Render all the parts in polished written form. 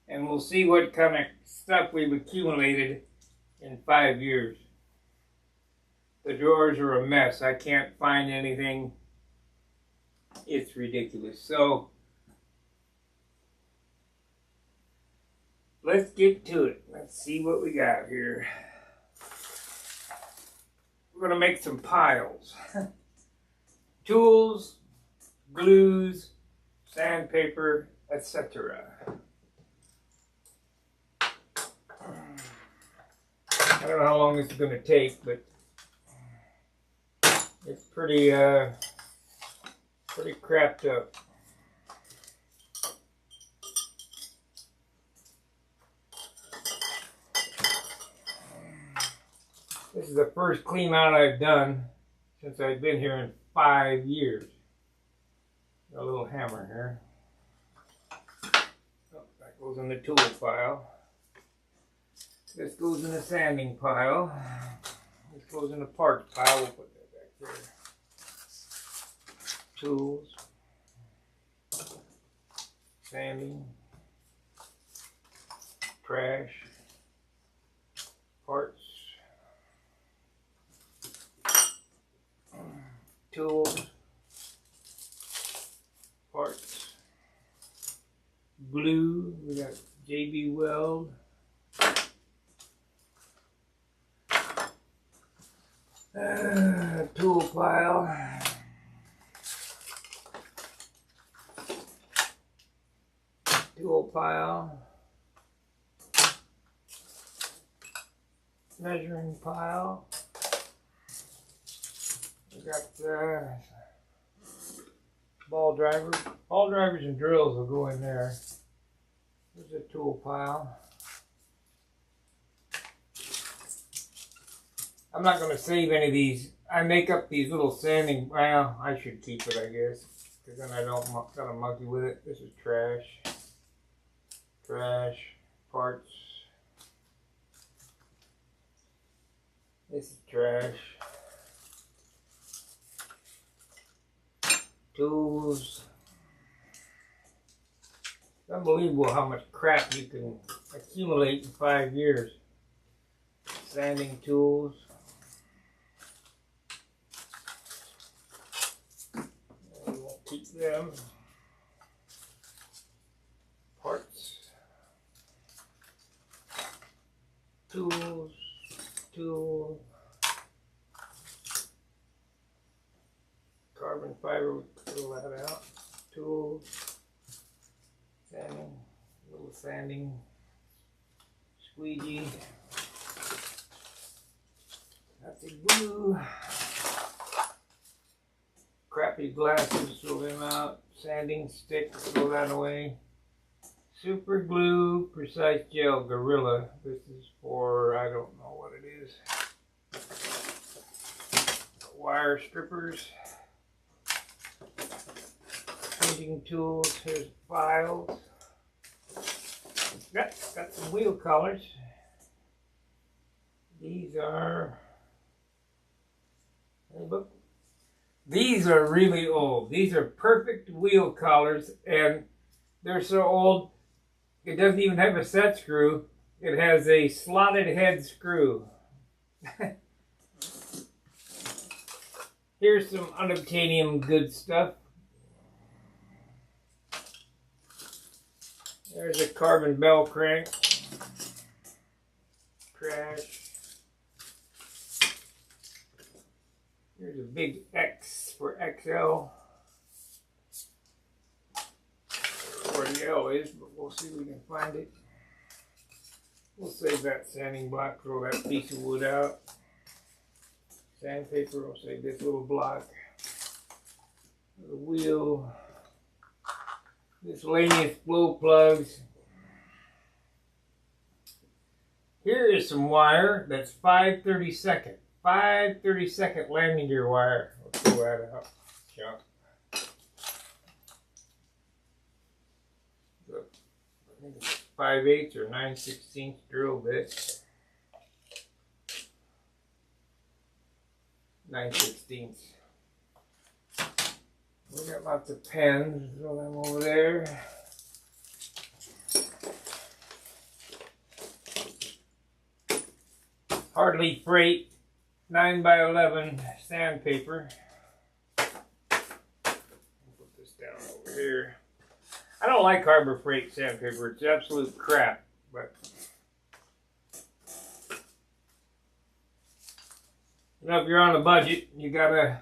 and we'll see what kind of stuff we've accumulated in 5 years. The drawers are a mess. I can't find anything. It's ridiculous. So let's get to it. Let's see what we got here. We're going to make some piles. Tools, glues, sandpaper, etc. I don't know how long this is going to take, but it's pretty crapped up. This is the first clean out I've done since I've been here in 5 years. Got a little hammer here. Oh, that goes in the tool pile. This goes in the sanding pile. This goes in the parts pile. We'll put that back there. Tools. Sanding. Trash. Parts. Tools. Parts. Glue. We got JB Weld. Tool pile. Tool pile. Measuring pile. We got ball drivers. Ball drivers and drills will go in there. There's a tool pile. I'm not going to save any of these. I make up these little sanding. Well, I should keep it, I guess, because then I don't kind of monkey with it. This is trash. Trash. Parts. This is trash. Tools. It's unbelievable how much crap you can accumulate in 5 years. Sanding tools. We won't keep them. Parts. Tools. Tool. Carbon fiber, pull that out. Tools. Sanding. Little sanding. Squeegee. That's a glue. Crappy glasses, throw them out. Sanding stick, throw that away. Super glue, precise gel, Gorilla. This is for, I don't know what it is. Wire strippers. Printing tools, here's files. Got some wheel collars. These are, these are really old. These are perfect wheel collars, and they're so old, it doesn't even have a set screw. It has a slotted head screw. Here's some unobtainium good stuff. There's a carbon bell crank. Trash. Here's a big X for XL. Where the L is, but we'll see if we can find it. We'll save that sanding block, throw that piece of wood out. Sandpaper, we'll save this little block. The wheel. Miscellaneous flow plugs. Here is some wire that's 5/32. 5/32 landing gear wire. We'll pull that out. Junk. Look, I think it's 5/8 or 9/16 drill bit. 9/16. We got lots of pens, throw them over there. Hardly Freight 9x11 sandpaper. Put this down over here. I don't like Harbor Freight sandpaper. It's absolute crap. But you know, if you're on a budget, you gotta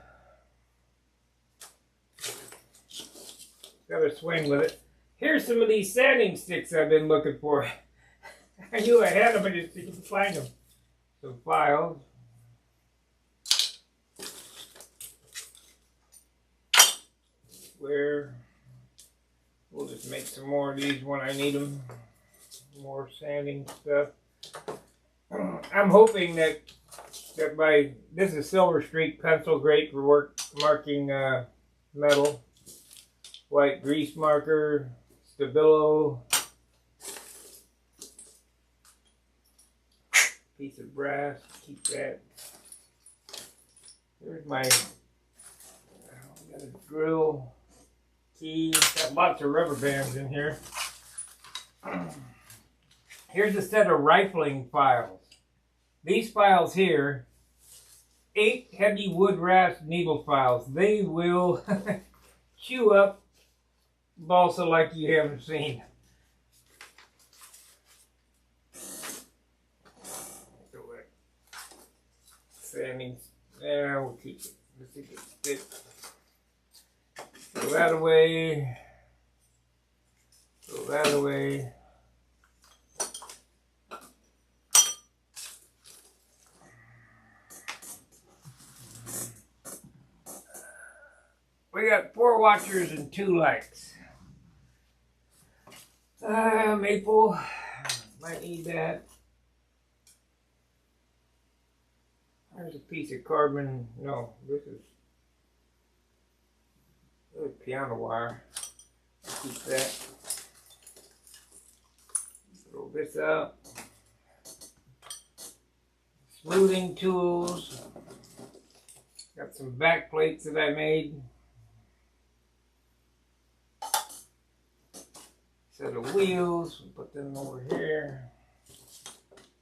swing with it. Here's some of these sanding sticks I've been looking for. I knew I had them, I just didn't find them. Some files. Where we'll just make some more of these when I need them. More sanding stuff. I'm hoping that by this is Silver Streak pencil, great for marking metal. White grease marker, Stabilo, piece of brass, keep that. Here's my, got a drill, key, got lots of rubber bands in here. Here's a set of rifling files. These files here, 8 heavy wood rasp needle files. They will chew up balsa like you haven't seen. Sanding. Yeah, we'll keep it. Let's see if it fits. Throw that away. Throw that away. We got 4 watchers and 2 lights. Maple, might need that. There's a piece of carbon, no, this is piano wire. I'll keep that. Throw this out. Smoothing tools. Got some back plates that I made. Set of wheels, we'll put them over here.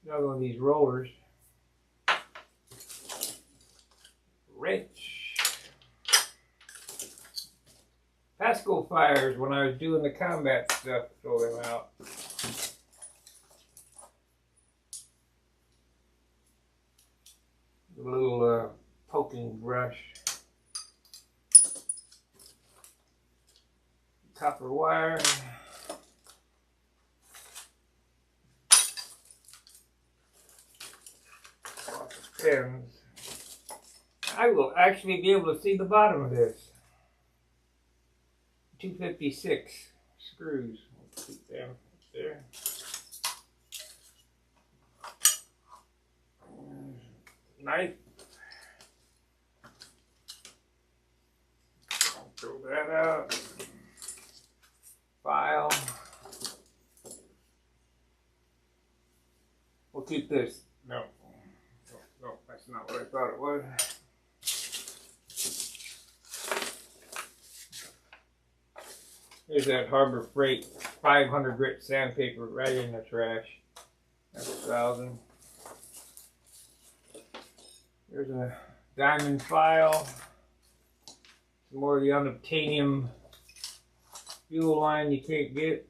Another one of these rollers. Wrench. Pasco fires when I was doing the combat stuff, throw them out. A little poking brush. Copper wire. Pins. I will actually be able to see the bottom of this. 256 screws. I'll keep them up there. Knife. I'll throw that out. File. We'll keep this. No. No, that's not what I thought it was. Here's that Harbor Freight 500 grit sandpaper right in the trash. That's 1,000. There's a diamond file. Some more of the unobtainium fuel line you can't get.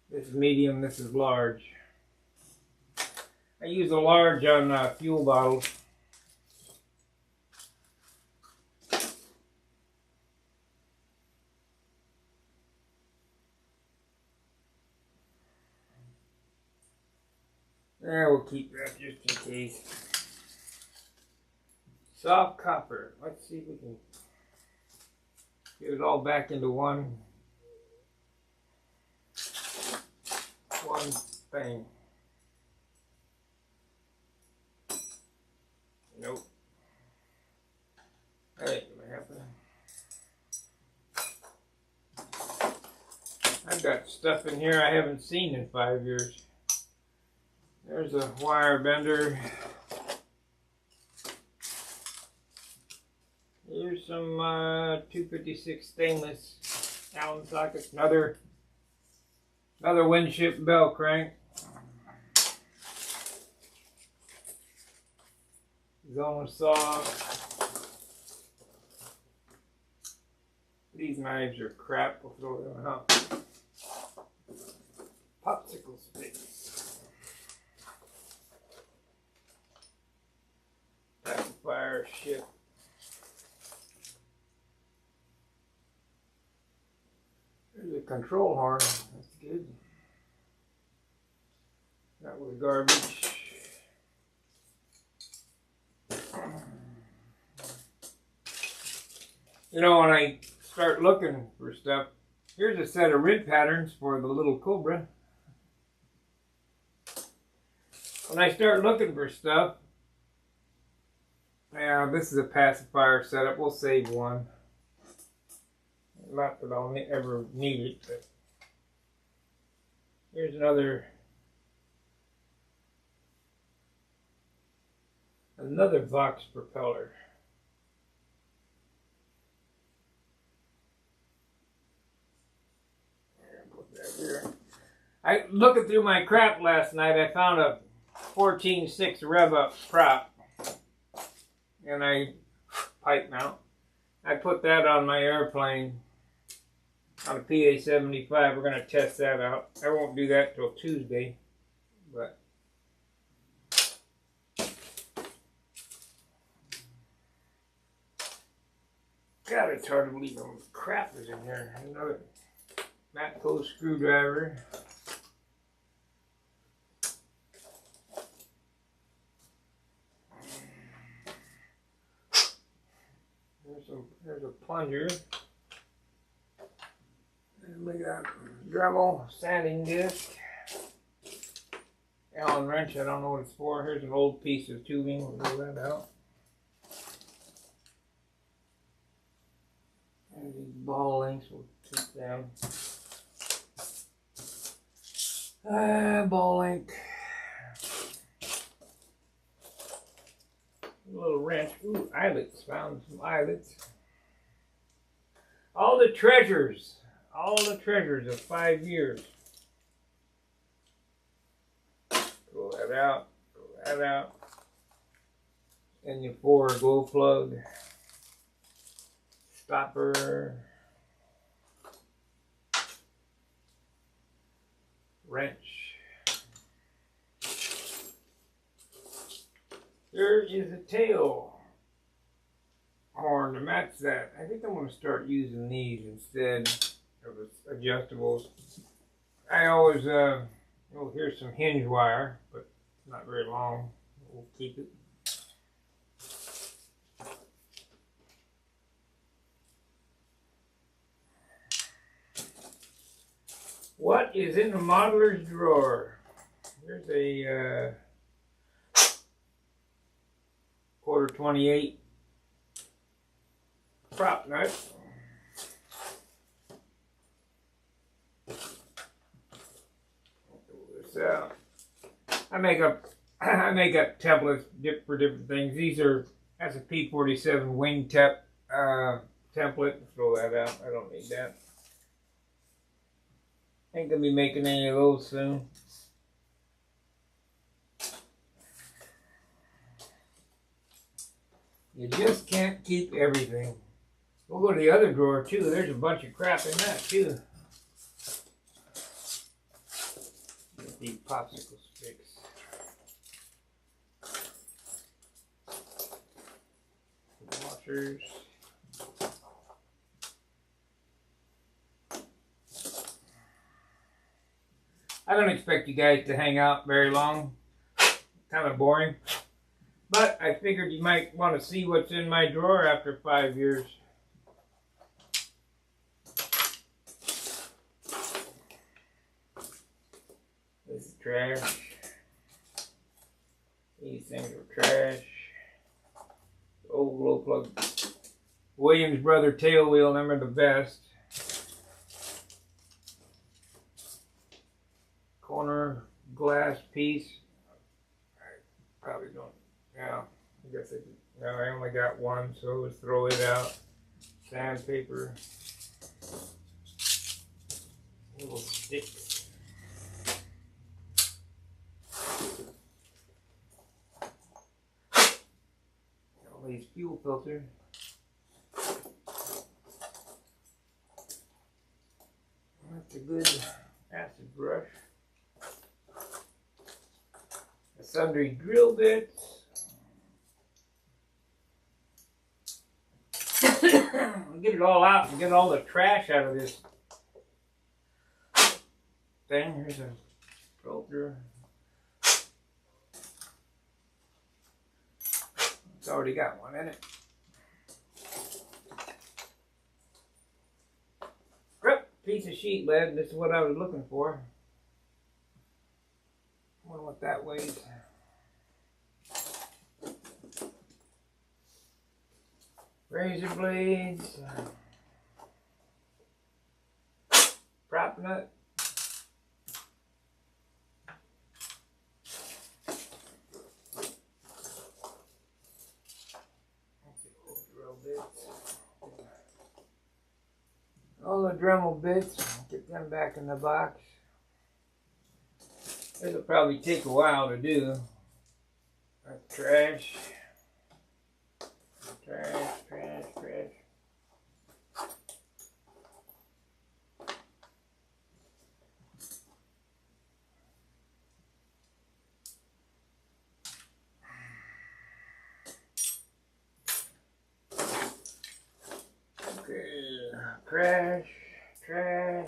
This is medium, this is large. I use a large on fuel bottles. There, we'll keep that just in case. Soft copper. Let's see if we can get it all back into one thing. Nope. That ain't gonna happen. I've got stuff in here I haven't seen in 5 years. There's a wire bender. Here's some 256 stainless Allen sockets. Another Winship bell crank. zone saw. These knives are crap. We'll throw them out. Popsicle sticks. Pacifier ship. There's a control horn. That's good. That was garbage. You know, when I start looking for stuff, here's a set of rib patterns for the little Cobra. When I start looking for stuff, yeah, this is a pacifier setup. We'll save one. Not that I'll ever need it, but here's another Vox propeller. Put that here. I looking through my crap last night. I found a 14.6 rev up prop, and pipe mount. I put that on my airplane on a PA-75. We're going to test that out. I won't do that till Tuesday, but God, it's hard to believe how much crap is in here. Another Matco screwdriver. There's a plunger. And we got Dremel sanding disc. Allen wrench, I don't know what it's for. Here's an old piece of tubing. We'll roll that out. And these ball links, we'll keep them. Ball link. A little wrench. Ooh, eyelets. Found some eyelets. All the treasures of 5 years. Pull that out. Pull that out. And your 4 glow plug. Stopper. Wrench. There is a tail horn to match that. I think I'm going to start using these instead of adjustables. I always, here's some hinge wire, but not very long. We'll keep it. What is in the modeler's drawer? There's a quarter 28 prop nut. Pull this out. I make up templates for different things. These are that's a P47 wingtip template. Throw that out. I don't need that. Ain't gonna be making any of those soon. You just can't keep everything. We'll go to the other drawer too. There's a bunch of crap in that too. Get these popsicle sticks. Washers. I don't expect you guys to hang out very long. Kind of boring. But I figured you might want to see what's in my drawer after 5 years. This is trash. These things are trash. Old glow plug. Williams Brother tail wheel, them are the best. Corner glass piece. I probably don't. Yeah, I guess I only got one, so let's throw it out. Sandpaper. Little sticks. fuel filter. That's a good acid brush. A sundry drill bits. Get it all out and get all the trash out of this thing. Here's a filter. It's already got one in it. Yep, piece of sheet lead. This is what I was looking for. I wonder what that weighs. Razor blades. Prop nut. All the Dremel bits, get them back in the box. This will probably take a while to do. Trash. Trash, trash, trash. Okay, trash, trash.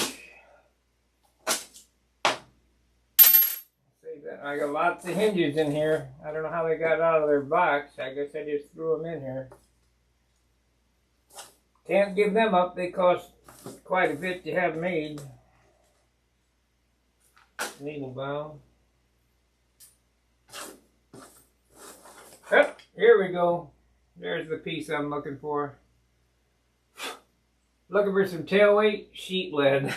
Save that. I got lots of hinges in here. I don't know how they got out of their box. I guess I just threw them in here. Can't give them up. They cost quite a bit to have made. Needle bound. Yep, here we go. There's the piece I'm looking for. Looking for some tail weight sheet lead.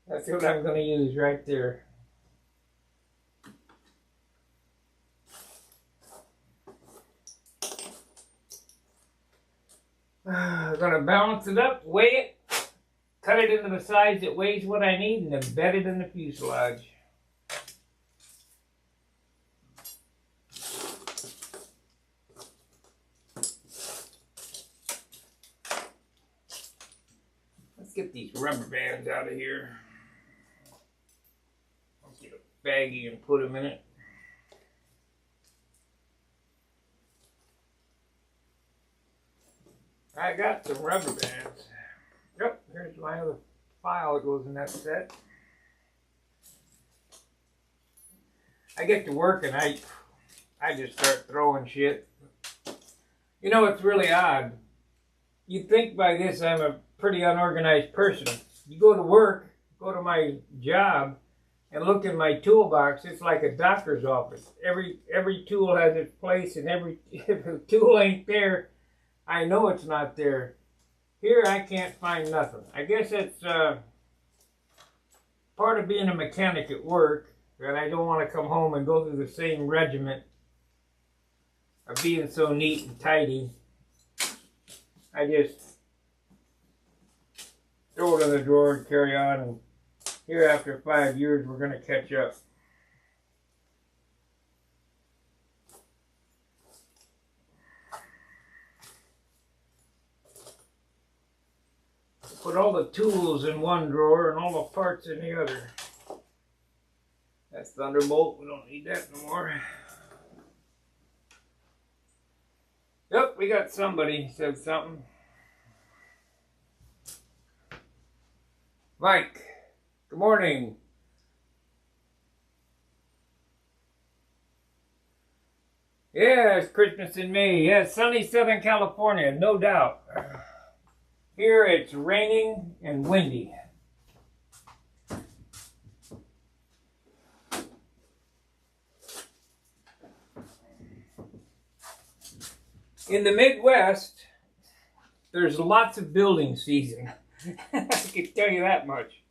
That's what I'm going to use right there. I'm going to balance it up, weigh it, cut it into the size that weighs what I need, and embed it in the fuselage. Let's get these rubber bands out of here. Let's get a baggie and put them in it. I got some rubber bands. Yep, here's my other file that goes in that set. I get to work and I just start throwing shit. You know, it's really odd. You'd think by this I'm a pretty unorganized person. You go to work, go to my job, and look in my toolbox. It's like a doctor's office. Every tool has its place, and if a tool ain't there, I know it's not there. Here I can't find nothing. I guess it's part of being a mechanic at work that I don't want to come home and go through the same regiment of being so neat and tidy. I just throw it in the drawer and carry on, and here after 5 years we're going to catch up. Put all the tools in one drawer and all the parts in the other. That's thunderbolt. We don't need that no more. Yep, we got somebody said something. Mike, good morning. Yeah, it's Christmas in May. Yeah, sunny Southern California, no doubt. Here it's raining and windy. In the Midwest, there's lots of building season. I can tell you that much.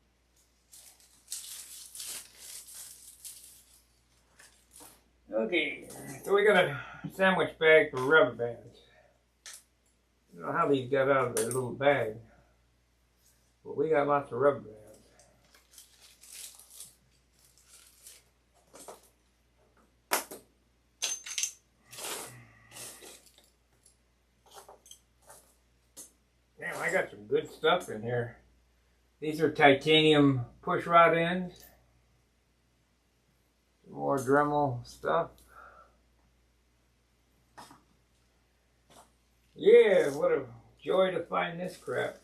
Okay, so we got a sandwich bag for rubber bands. I don't know how these got out of their little bag, but we got lots of rubber bands. good stuff in here. These are titanium push rod ends. More Dremel stuff. Yeah, what a joy to find this crap.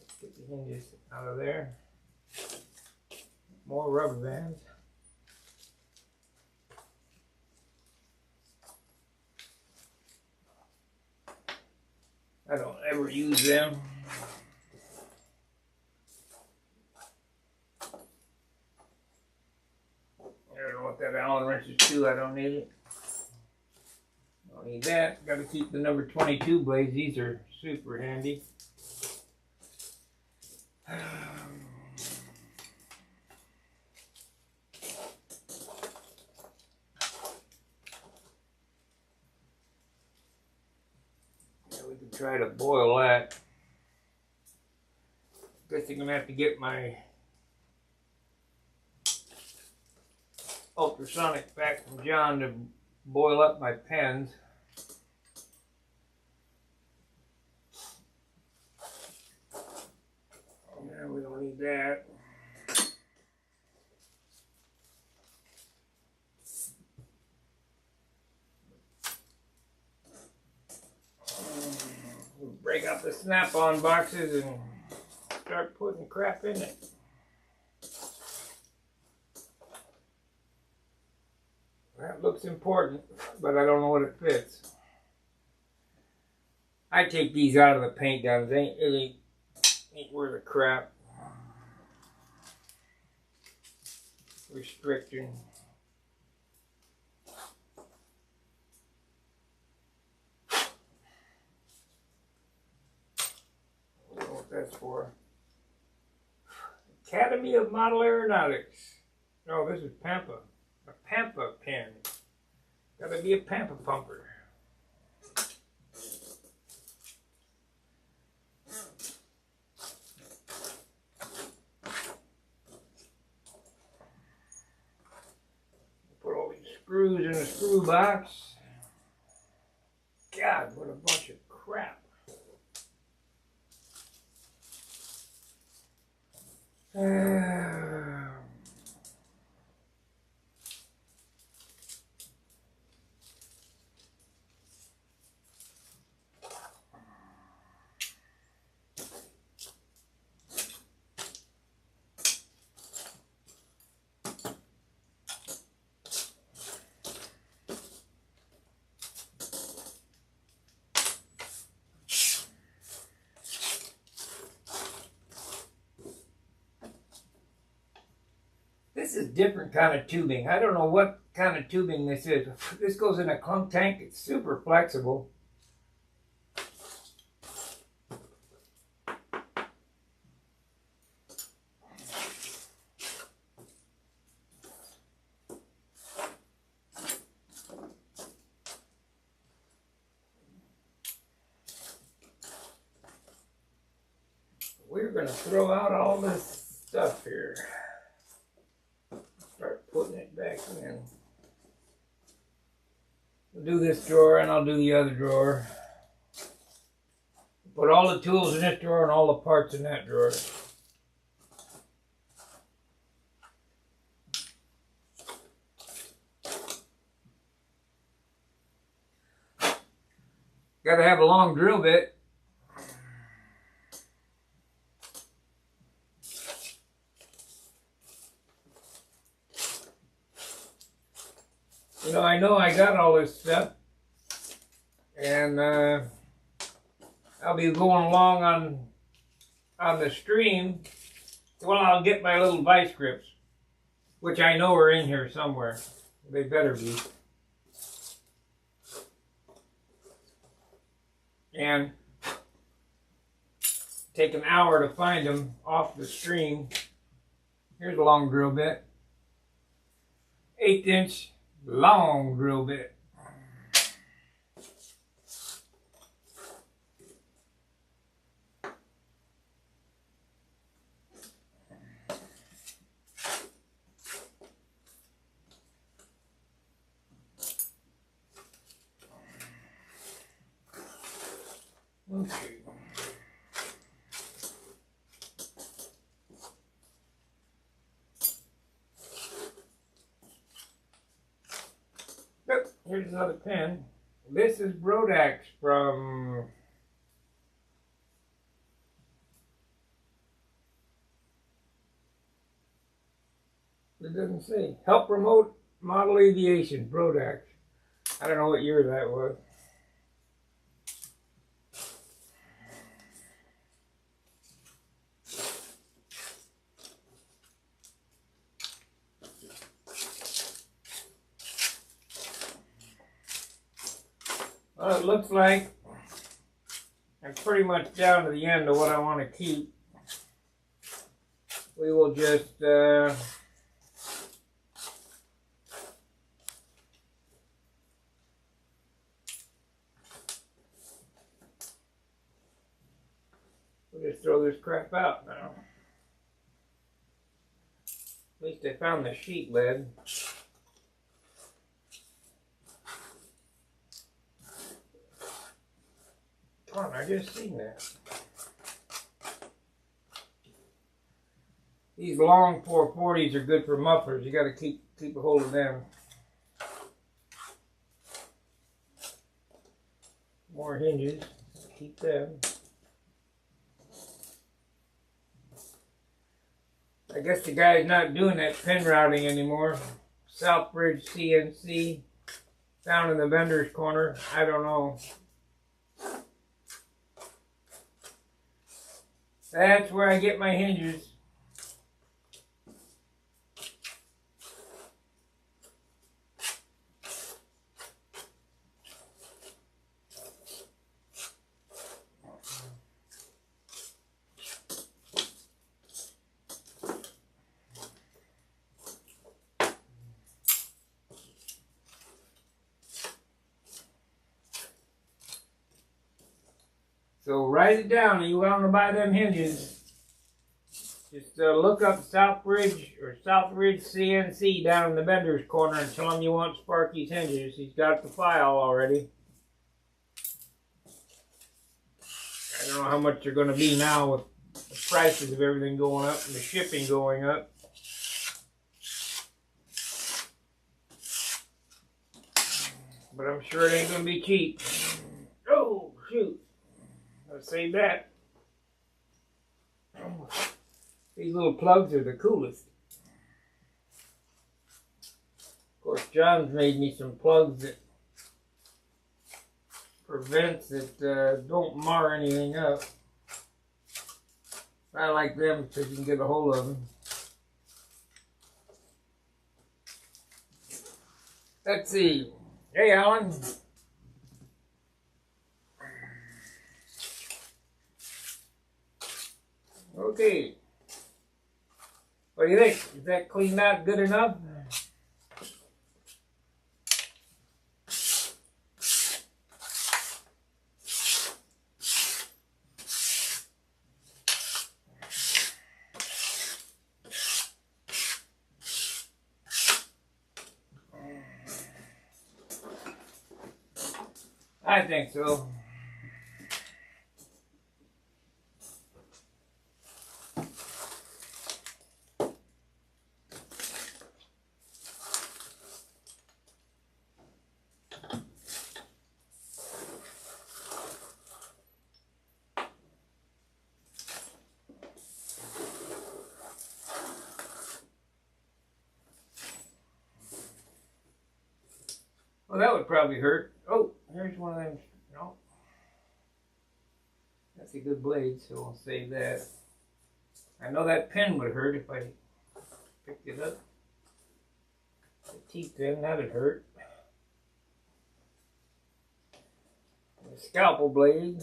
Let's get the hinges out of there. More rubber bands. I don't ever use them. I don't know what that Allen wrench is to. I don't need it. Don't need that. Got to keep the number 22 blades. These are super handy. We can try to boil that. Guess I'm gonna have to get my ultrasonic back from John to boil up my pens. Yeah, we don't need that. We'll break out the snap-on boxes and start putting crap in it. That looks important, but I don't know what it fits. I take these out of the paint guns. They ain't worth a crap. Restricting. I don't know what that's for. Academy of Model Aeronautics. Oh, this is Pampa. A Pampa pen. Gotta be a Pampa pumper. Put all these screws in a screw box. God, what a bunch of crap. This is different kind of tubing. I don't know what kind of tubing this is. This goes in a clunk tank. It's super flexible. We're going to throw out all this stuff here. Start putting it back in. I'll do this drawer and I'll do the other drawer. Put all the tools in this drawer and all the parts in that drawer. Got to have a long drill bit. You know I got all this stuff, and I'll be going along on the stream. Well, I'll get my little vice grips, which I know are in here somewhere. They better be. And take an hour to find them off the stream. Here's a long drill bit. 1/8 inch long drill bit. Okay. Here's another pin. This is Brodax from it doesn't say. Help Remote Model Aviation, Brodax. I don't know what year that was. Well, it looks like I'm pretty much down to the end of what I want to keep. We will just we'll just throw this crap out now. At least I found the sheet lead. Come on, I just seen that. These long 440s are good for mufflers. You got to keep a hold of them. More hinges. Keep them. I guess the guy's not doing that pin routing anymore. Southbridge CNC down in the vendor's corner. I don't know. That's where I get my hinges. So write it down. You want to buy them hinges. Just look up Southbridge or Southridge CNC down in the vendor's corner and tell him you want Sparky's hinges. He's got the file already. I don't know how much they're going to be now with the prices of everything going up and the shipping going up. But I'm sure it ain't going to be cheap. Oh, shoot. Let's save that. These little plugs are the coolest. Of course, John's made me some plugs that prevents it, don't mar anything up. I like them because you can get a hold of them. Let's see. Hey, Alan. Okay. What do you think? Is that cleaned out good enough? I think so. Well, that would probably hurt. Oh, here's one of them. No. That's a good blade, so I'll save that. I know that pin would hurt if I picked it up. The teeth in, that would hurt. The scalpel blade.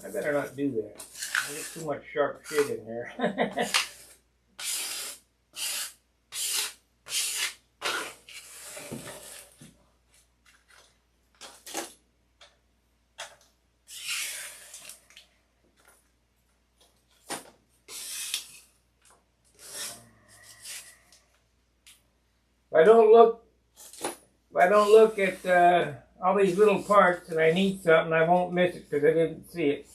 I better not do that. There's too much sharp shit in there. If I don't look at all these little parts and I need something, I won't miss it because I didn't see it.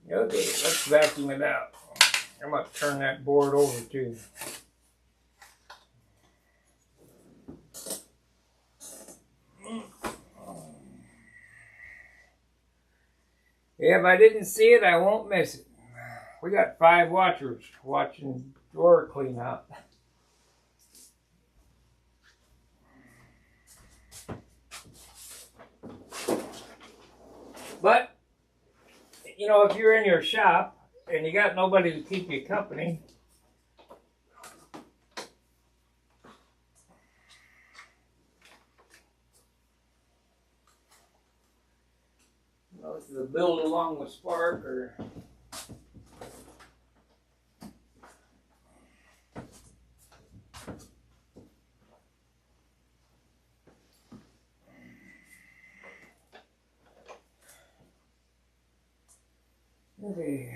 Okay, let's vacuum it out. I'm going to turn that board over too. If I didn't see it, I won't miss it. We got 5 watchers watching drawer clean out. But, you know, if you're in your shop and you got nobody to keep you company, you know, this is a build along with Spark or okay.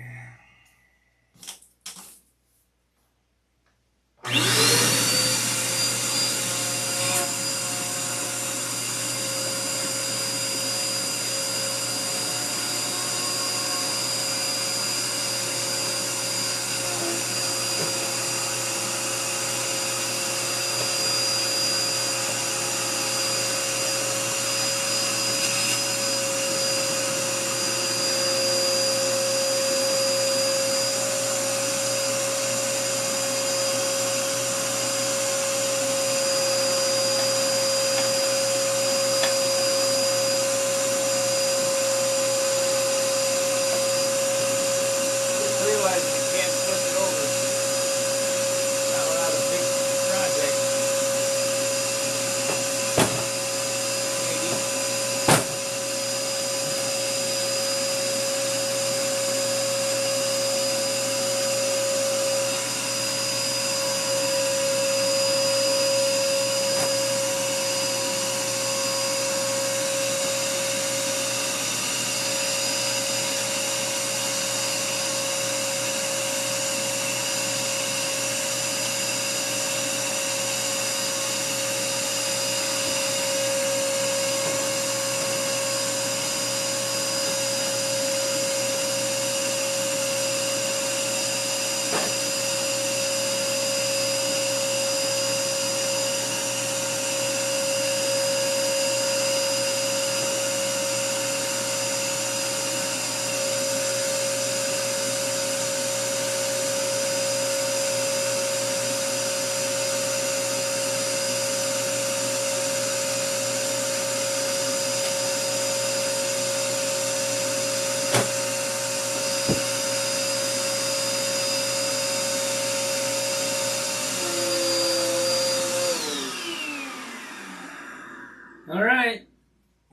All right,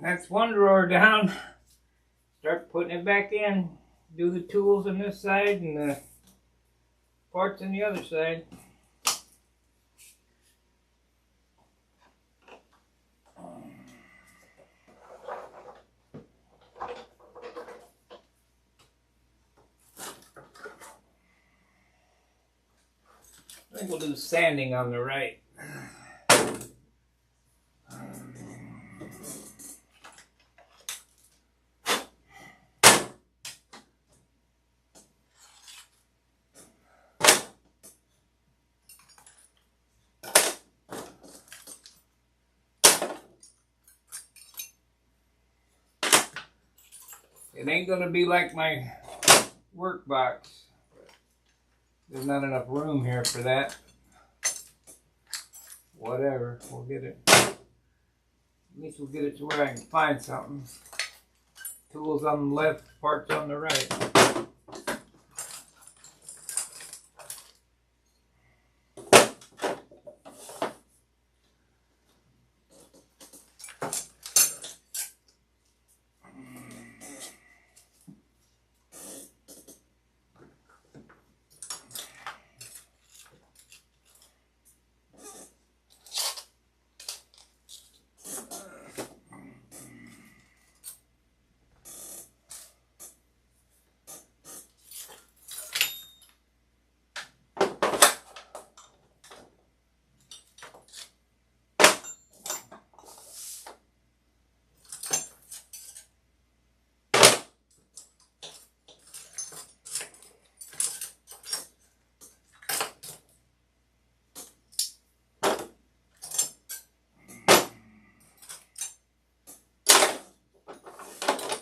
that's one drawer down. Start putting it back in. Do the tools on this side and the parts on the other side. I think we'll do sanding on the right. It ain't gonna be like my work box. There's not enough room here for that. Whatever, we'll get it. At least we'll get it to where I can find something. Tools on the left, parts on the right.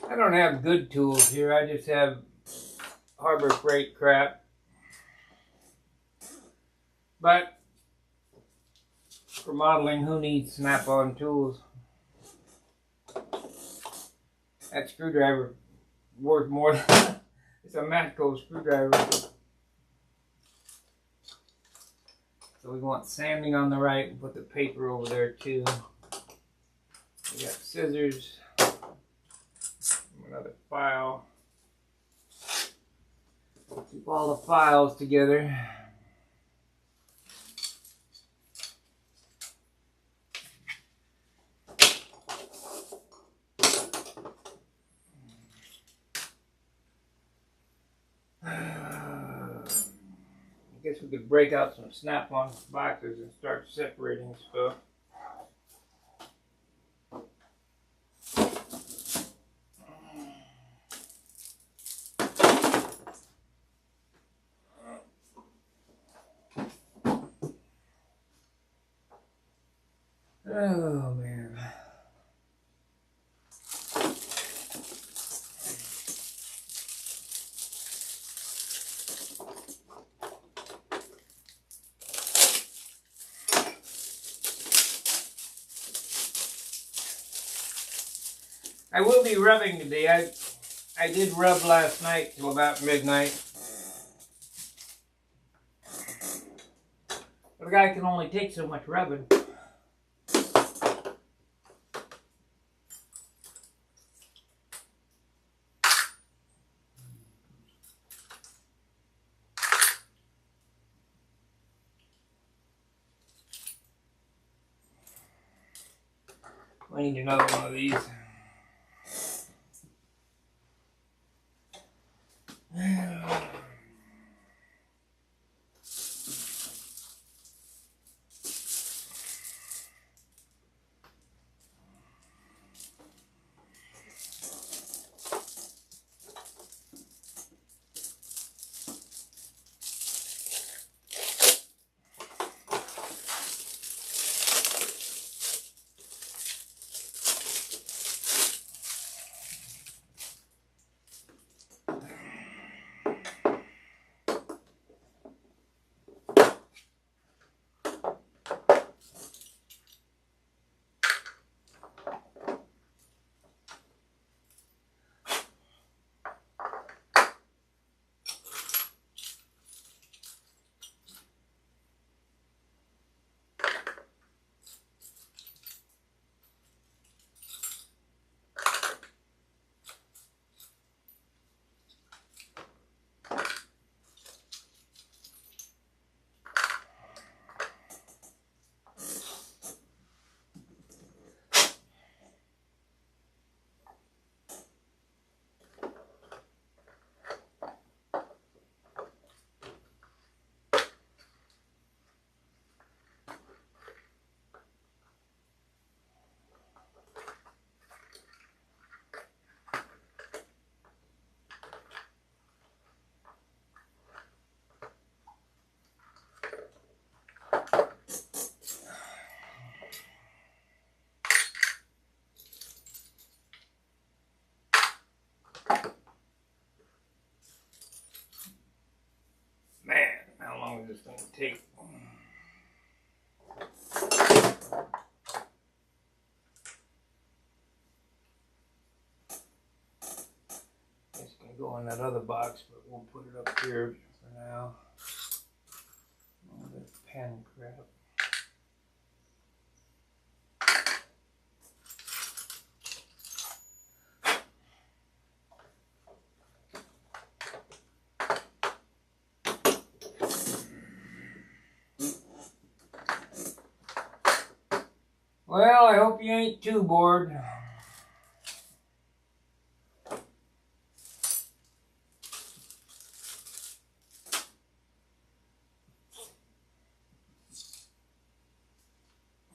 I don't have good tools here. I just have Harbor Freight crap. But for modeling, who needs snap-on tools? That screwdriver worth more than it's a Matco screwdriver. So we want sanding on the right and put the paper over there too. We got scissors, another file. Keep all the files together. I guess we could break out some snap-on boxes and start separating stuff. Oh man. I will be rubbing today. I did rub last night till about midnight. But a guy can only take so much rubbing. I need another one of these. Man, how long is this going to take? It's going to go in that other box, but we'll put it up here for now. Oh, that pen crap. Well, I hope you ain't too bored.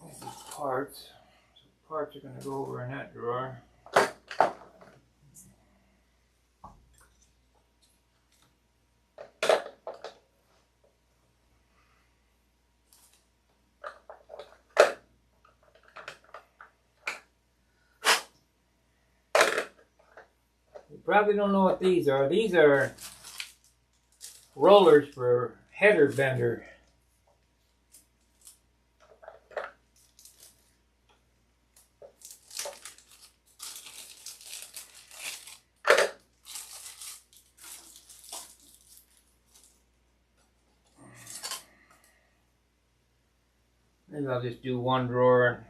These parts. So parts are going to go over in that drawer. You probably don't know what these are. These are rollers for header bender. Maybe I'll just do one drawer.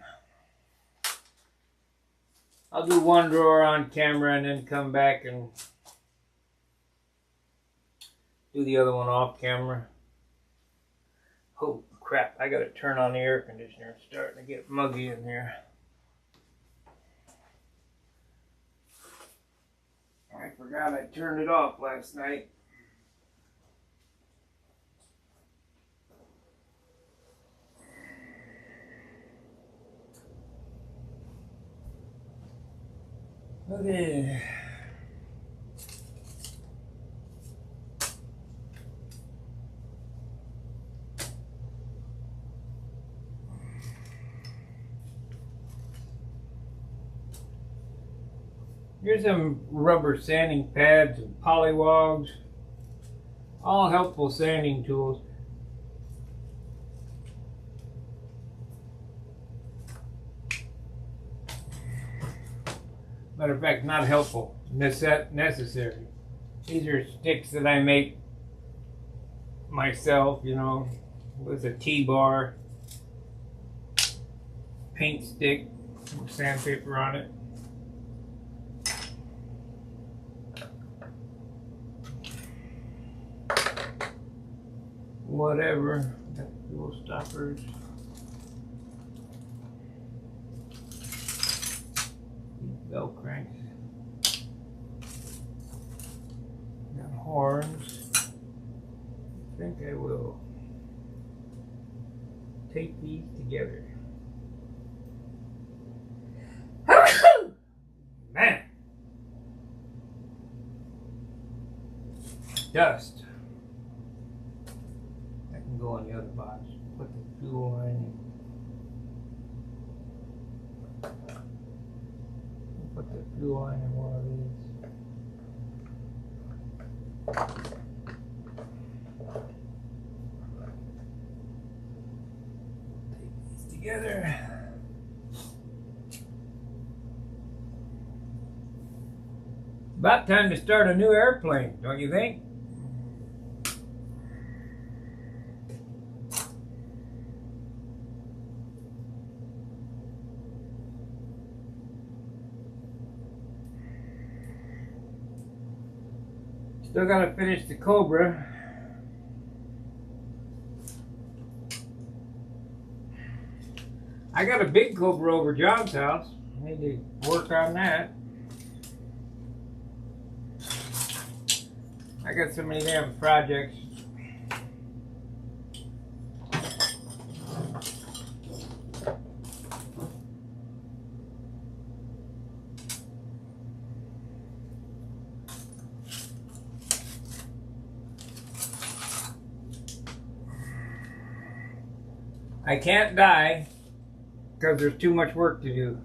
I'll do one drawer on camera and then come back and do the other one off camera. Oh crap, I gotta turn on the air conditioner. It's starting to get muggy in here. I forgot I turned it off last night. Okay. Here's some rubber sanding pads and polywogs. All helpful sanding tools. Matter of fact, not helpful, necessary. These are sticks that I make myself, you know, with a T-bar, paint stick, with sandpaper on it. Whatever, got fuel stoppers. Belt cranks. Got horns. I think I will tape these together. Man! Dust. That can go on the other box. Put the fuel in. Put the fuel line in one of these. Take these together. About time to start a new airplane, don't you think? Still gotta finish the Cobra. I got a big Cobra over John's house. I need to work on that. I got so many damn projects. I can't die because there's too much work to do.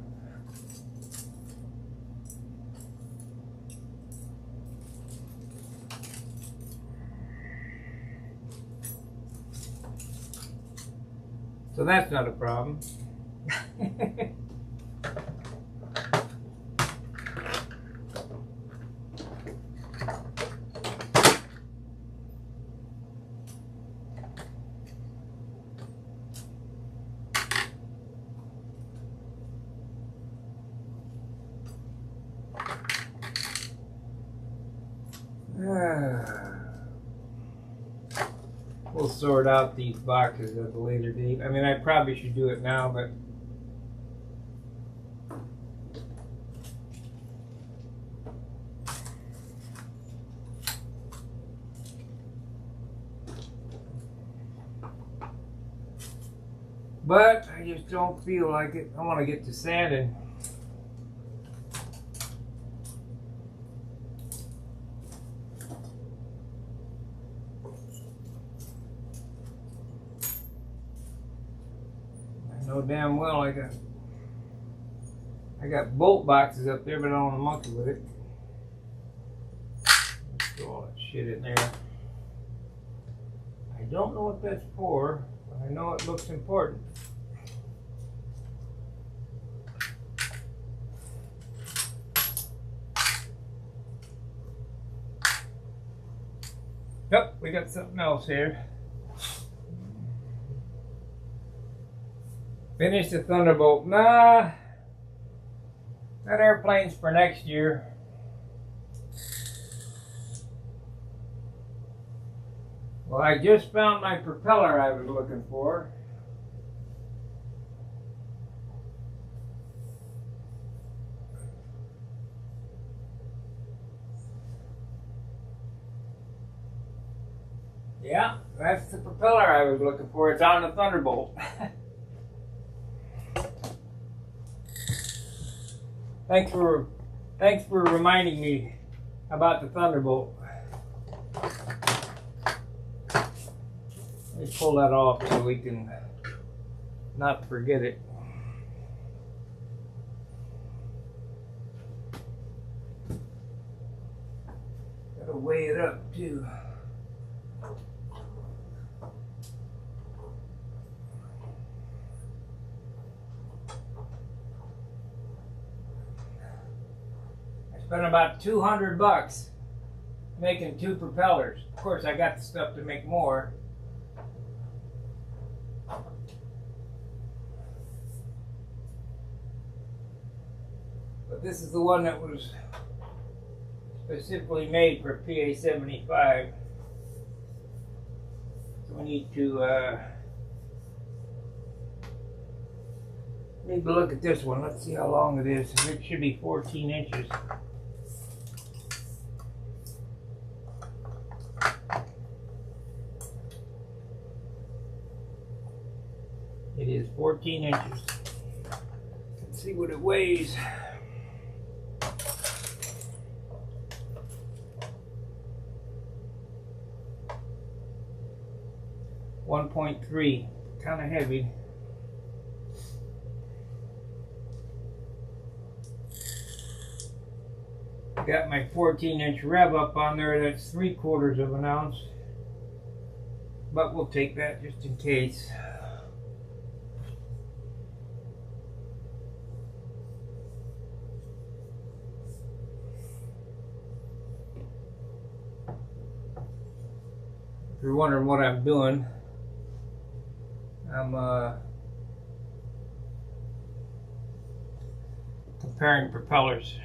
So that's not a problem. We'll sort out these boxes at a later date. I mean, I probably should do it now, but I just don't feel like it. I want to get to sanding. Know damn well I got bolt boxes up there, but I don't want to monkey with it. Throw all that shit in there. I don't know what that's for, but I know it looks important. Yep, we got something else here. Finish the Thunderbolt. Nah, that airplane's for next year. Well, I just found my propeller I was looking for. Yeah, that's the propeller I was looking for. It's on the Thunderbolt. Thanks for reminding me about the Thunderbolt. Let me pull that off so we can not forget it. Gotta weigh it up too. Spent about $200 making 2 propellers. Of course, I got the stuff to make more. But this is the one that was specifically made for PA-75. So we need to look at this one. Let's see how long it is. It should be 14 inches. It is 14 inches. Let's see what it weighs. .3, kind of heavy. Got my 14-inch rev up on there. That's 3/4 of an ounce, but we'll take that just in case. If you're wondering what I'm doing, I'm comparing propellers.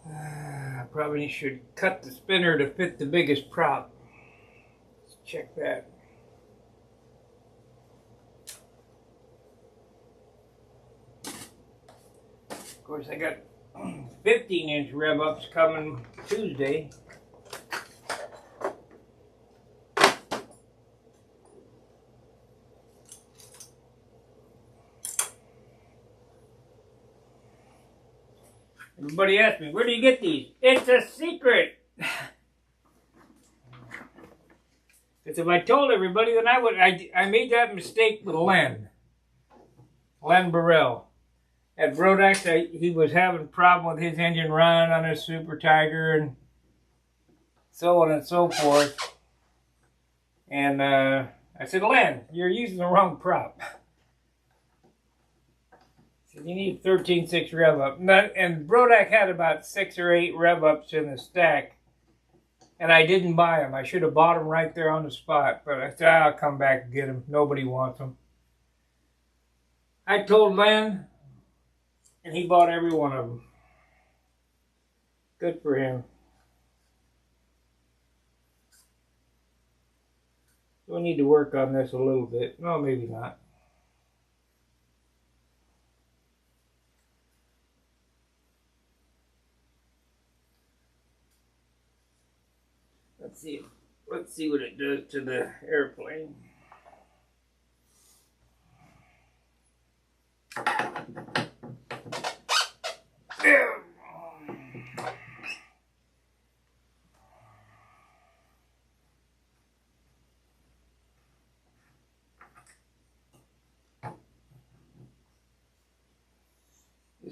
I probably should cut the spinner to fit the biggest prop. Let's check that. Of course, I got 15-inch rev ups coming Tuesday. Everybody asks me, where do you get these? It's a secret! Because if I told everybody, then I made that mistake with Len Burrell. At Brodex, he was having a problem with his engine run on his Super Tiger and so on and so forth. And I said, Len, you're using the wrong prop. He said, you need 13.6 rev up. And Brodex had about 6 or 8 rev ups in the stack. And I didn't buy them. I should have bought them right there on the spot. But I said, I'll come back and get them. Nobody wants them. I told Len, and he bought every one of them. Good for him. We need to work on this a little bit. No, maybe not. Let's see what it does to the airplane.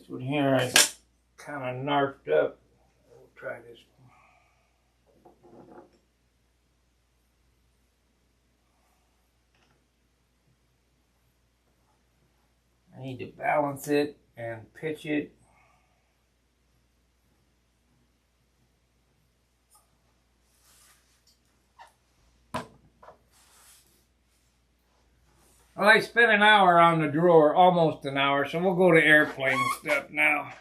This one here I kind of narked up. We'll try this one. I need to balance it and pitch it. Well, I spent an hour on the drawer, almost an hour, so we'll go to airplane stuff now.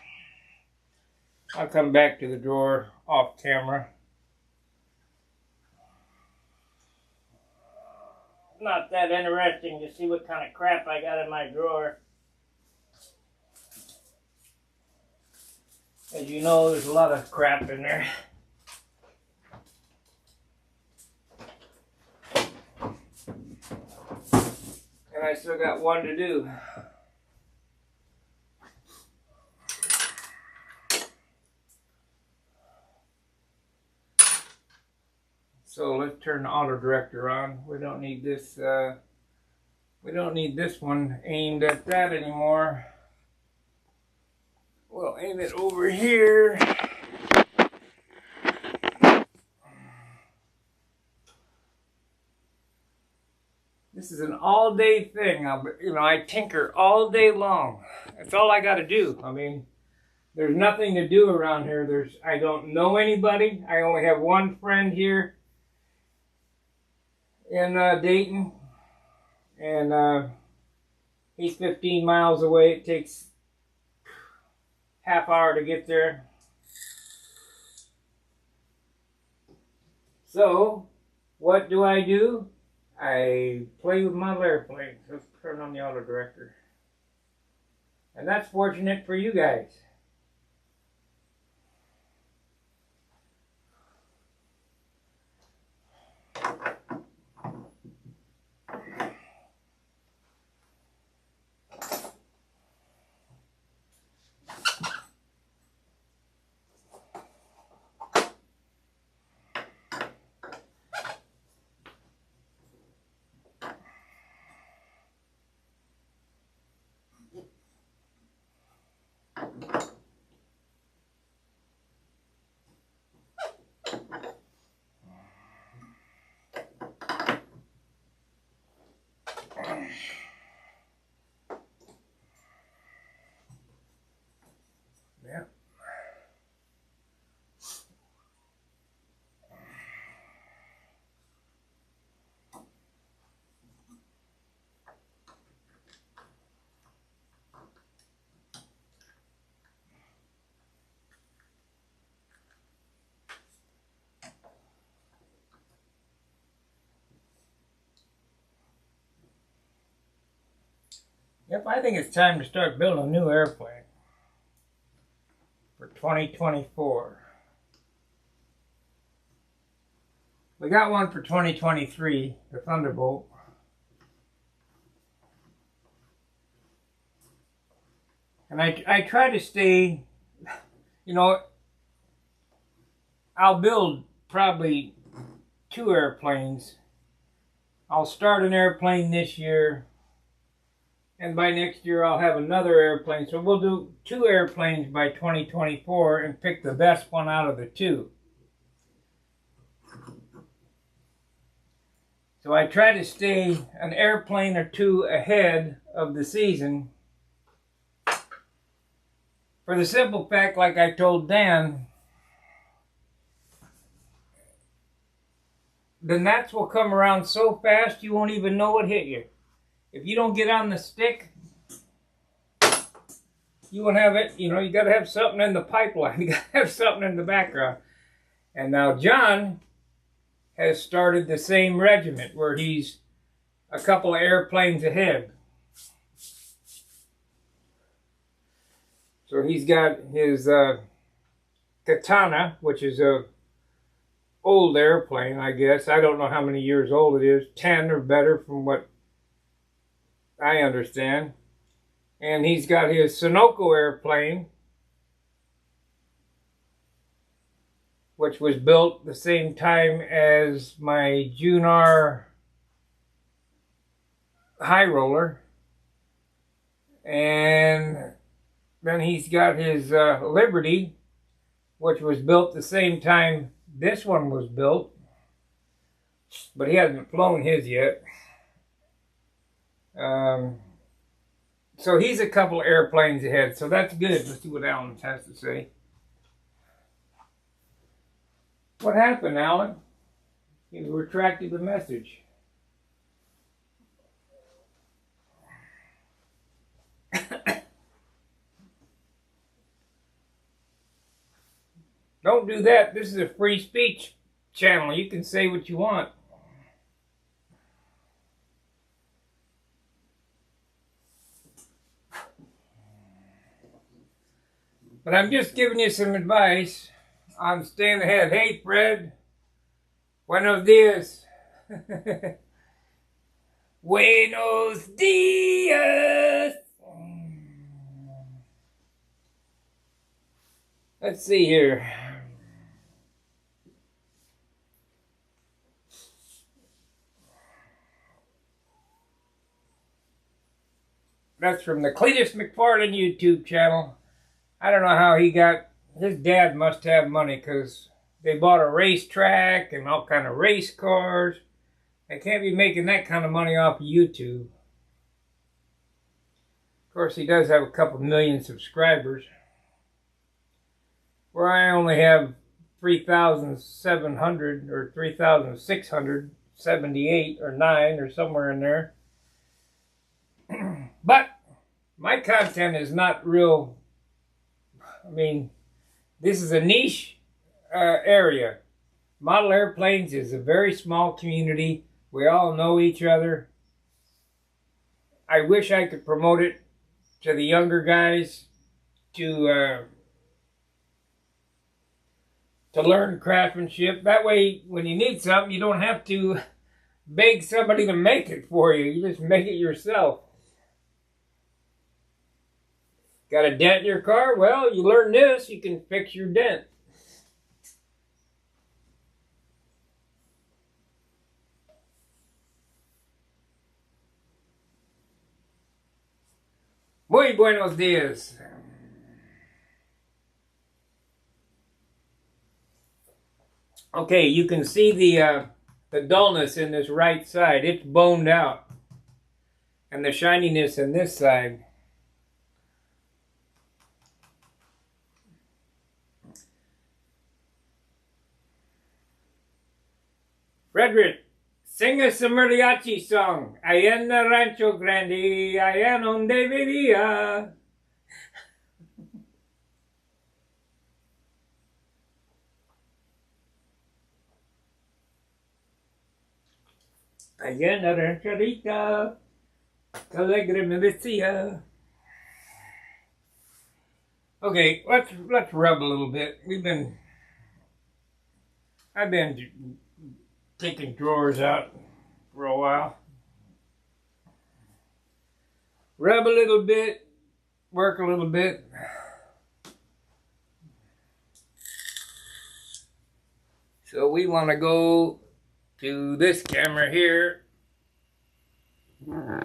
I'll come back to the drawer off camera. Not that interesting to see what kind of crap I got in my drawer. As you know, there's a lot of crap in there. And I still got one to do. So let's turn the auto director on. We don't need this. We don't need this one aimed at that anymore. We'll aim it over here. This is an all-day thing. I tinker all day long. That's all I got to do. I mean, there's nothing to do around here. I don't know anybody. I only have one friend here in Dayton, and he's 15 miles away. It takes half hour to get there. So, what do? I play with model airplanes. Let's turn on the auto director. And that's fortunate for you guys. Yeah. Yep, I think it's time to start building a new airplane for 2024. We got one for 2023, the Thunderbolt. And I try to stay, I'll build probably 2 airplanes. I'll start an airplane this year, and by next year I'll have another airplane. So we'll do 2 airplanes by 2024 and pick the best one out of the 2. So I try to stay an airplane or 2 ahead of the season, for the simple fact, like I told Dan, the gnats will come around so fast you won't even know what hit you. If you don't get on the stick, you won't have it. You got to have something in the pipeline. You got to have something in the background. And now John has started the same regiment where he's a couple of airplanes ahead. So he's got his Katana, which is a old airplane, I guess. I don't know how many years old it is. 10 or better from what I understand. And he's got his Sunoco airplane, which was built the same time as my Junar high roller. And Then he's got his Liberty, which was built the same time this one was built. But he hasn't flown his yet. So he's a couple airplanes ahead. So that's good. Let's see what Alan has to say. What happened, Alan? You retracted the message. Don't do that. This is a free speech channel. You can say what you want. But I'm just giving you some advice on staying ahead. Hey, Fred. Buenos dias. Buenos dias. Let's see here. That's from the Cletus McFarland YouTube channel. I don't know how he got, his dad must have money because they bought a racetrack and all kind of race cars. They can't be making that kind of money off of YouTube. Of course, he does have a couple million subscribers, where I only have 3,700 or 3,678 or 9 or somewhere in there. But my content is not real. I mean, this is a niche area. Model airplanes is a very small community. We all know each other. I wish I could promote it to the younger guys to learn craftsmanship. That way, when you need something, you don't have to beg somebody to make it for you. You just make it yourself. Got a dent in your car? Well, you learn this, you can fix your dent. Muy buenos dias. Okay, you can see the dullness in this right side. It's boned out. And the shininess in this side. Frederick, sing us a mariachi song. Allá en el Rancho Grande, allá donde vivía. Allá en la rancherita, que alegre me decía. Okay, let's rub a little bit. I've been taking drawers out for a while. Rub a little bit, work a little bit. So we want to go to this camera here. We're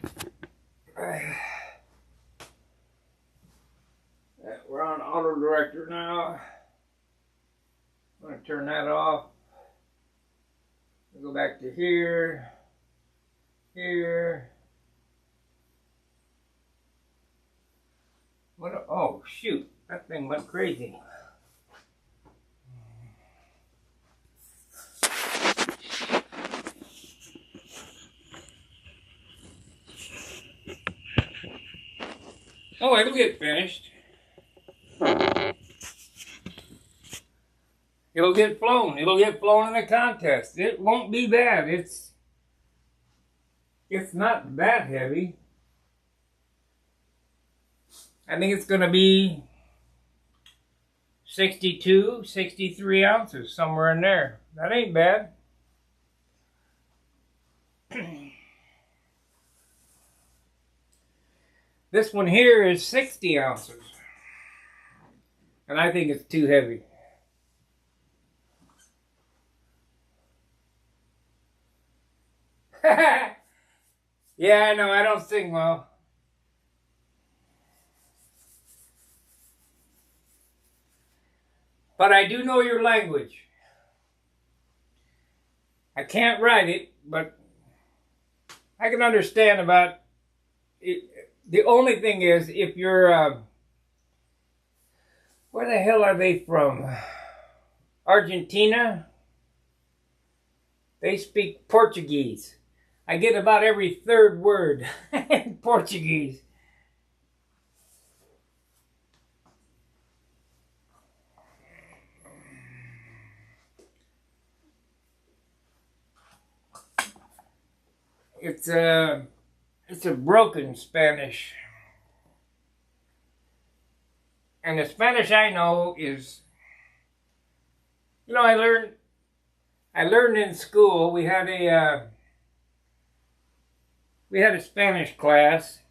on auto director now. I'm going to turn that off. We'll go back to here, here. What? Oh shoot! That thing went crazy. Oh, it'll get finished. It'll get flown. It'll get flown in a contest. It won't be bad. It's not that heavy. I think it's going to be 62, 63 ounces, somewhere in there. That ain't bad. This one here is 60 ounces. And I think it's too heavy. Yeah, I know, I don't sing well. But I do know your language. I can't write it, but I can understand about it. The only thing is, if you're, where the hell are they from? Argentina? They speak Portuguese. I get about every third word in Portuguese. It's a broken Spanish. And the Spanish I know is, you know, I learned in school. We had a Spanish class,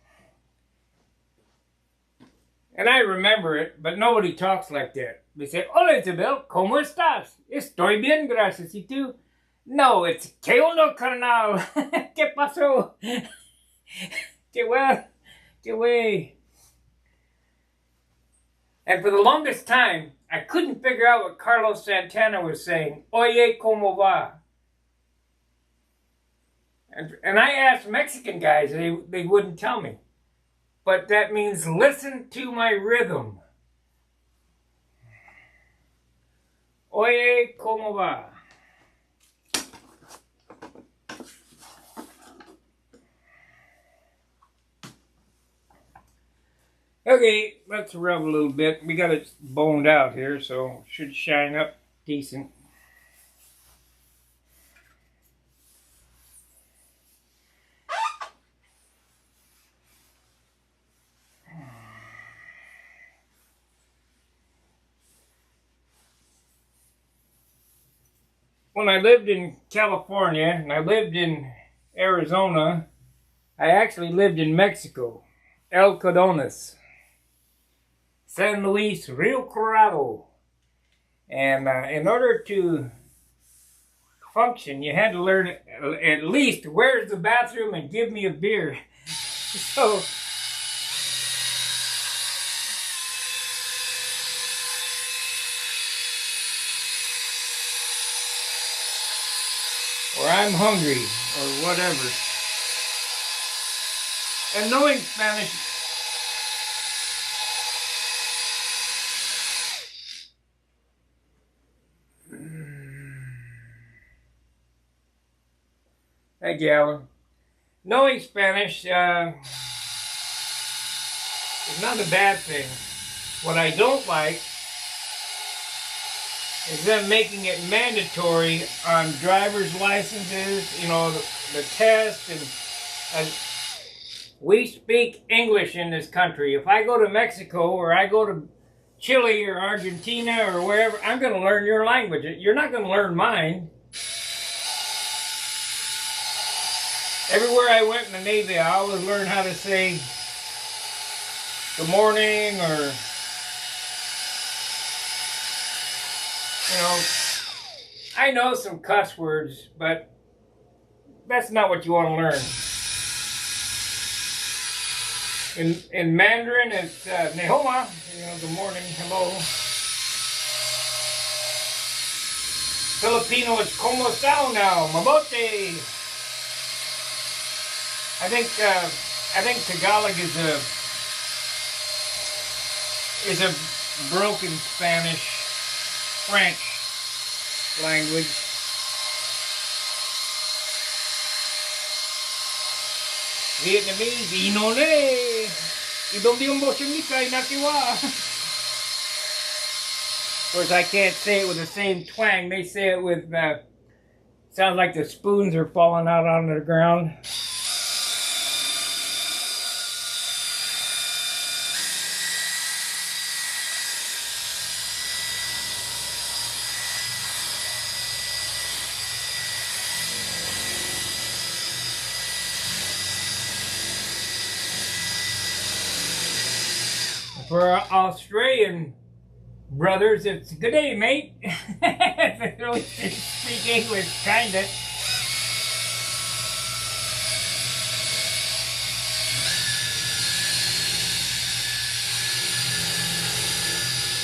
and I remember it, but nobody talks like that. They say, "Hola Isabel, ¿cómo estás? Estoy bien, gracias. ¿Y tú?" No, it's "¿Qué onda, carnal? ¿Qué pasó? ¿Qué güey?" And for the longest time, I couldn't figure out what Carlos Santana was saying. Oye, ¿cómo va? And I asked Mexican guys, they wouldn't tell me. But that means listen to my rhythm. Oye, ¿cómo va? Okay, let's rub a little bit. We got it boned out here, so it should shine up decent. When I lived in California and I lived in Arizona, I actually lived in Mexico, El Cadones, San Luis, Rio Colorado. And in order to function, you had to learn at least where's the bathroom and give me a beer. So, or I'm hungry, or whatever. And knowing Spanish, thank you, Alan. Knowing Spanish is not a bad thing. What I don't like is them making it mandatory on driver's licenses, you know, the test, and we speak English in this country. If I go to Mexico or I go to Chile or Argentina or wherever, I'm going to learn your language. You're not going to learn mine. Everywhere I went in the Navy, I always learned how to say good morning, or, you know, I know some cuss words, but that's not what you want to learn. In Mandarin, it's Nehoma, you know, good morning, hello. Filipino is como estão now, mabuti. I think Tagalog is a broken Spanish, French language. Vietnamese, inone, of course, I can't say it with the same twang. They say it with, sounds like the spoons are falling out onto the ground. For our Australian brothers, it's good day, mate. They don't speak English, kinda.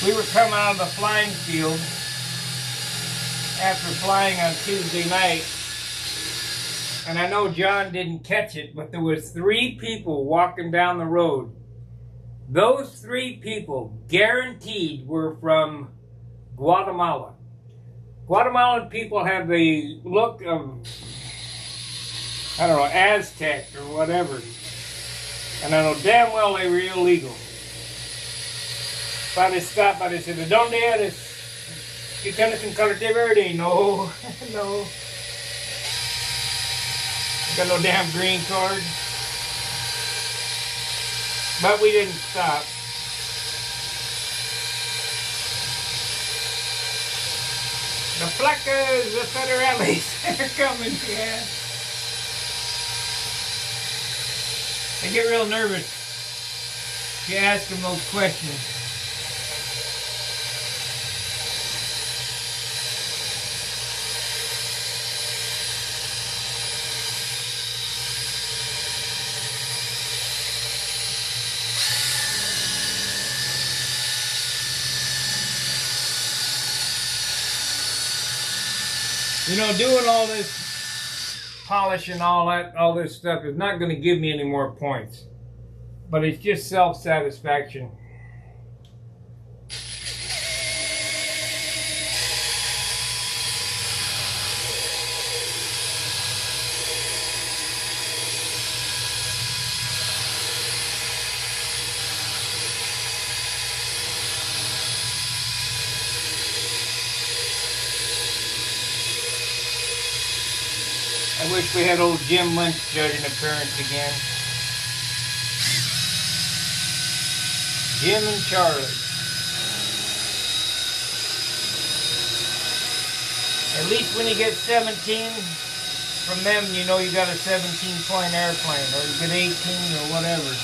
We were coming out of the flying field after flying on Tuesday night, and I know John didn't catch it, but there was 3 people walking down the road. Those 3 people, guaranteed, were from Guatemala. Guatemalan people have the look of, I don't know, Aztec or whatever. And I know damn well they were illegal. But I stopped and I said, ¿De dónde eres? ¿Qué tienes un carta verde? No, no. Got no damn green card. But we didn't stop. The Flacas, the Federales, they're coming, yeah. They get real nervous if you ask them those questions. You know, doing all this polishing, all this stuff is not going to give me any more points. But it's just self-satisfaction. I wish we had old Jim Lynch judging appearance again. Jim and Charlie. At least when you get 17 from them, you know you got a 17-point airplane, or you get 18 or whatever.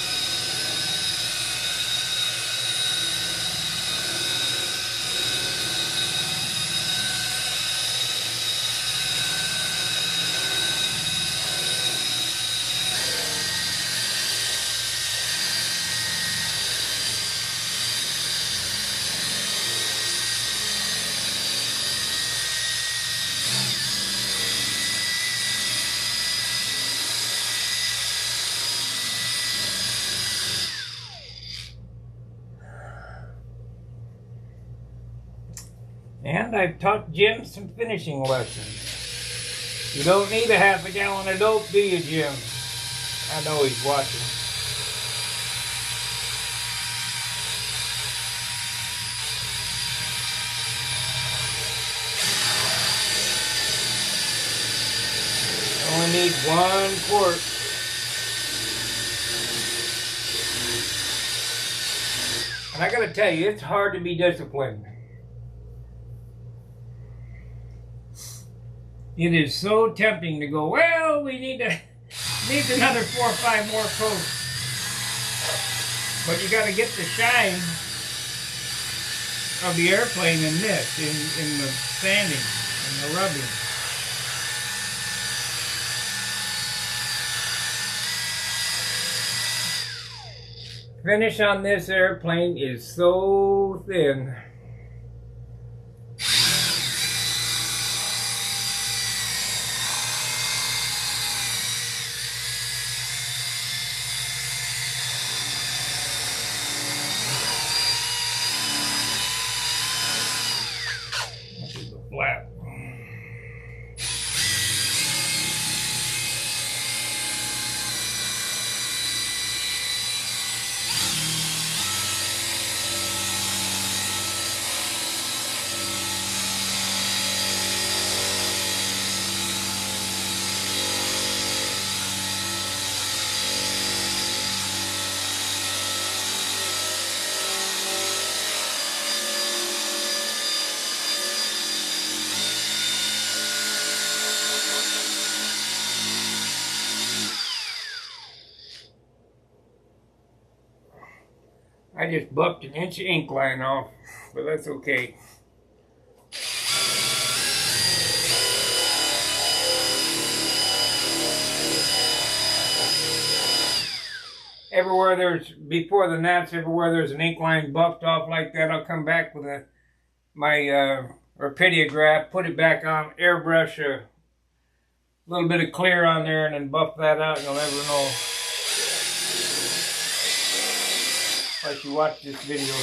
And I've taught Jim some finishing lessons. You don't need a half a gallon of dope, do you, Jim? I know he's watching. Only need 1 quart. And I gotta tell you, it's hard to be disciplined. It is so tempting to go, well, we need another 4 or 5 more coats. But you got to get the shine of the airplane in this, in the sanding, in the rubbing. Finish on this airplane is so thin. Flat. I just bucked an inch of ink line off, but that's okay. everywhere there's, before the knots, everywhere there's an ink line buffed off like that, I'll come back with my Rapidograph, put it back on, airbrush a little bit of clear on there, and then buff that out, and you'll never know. Unless you watch this video.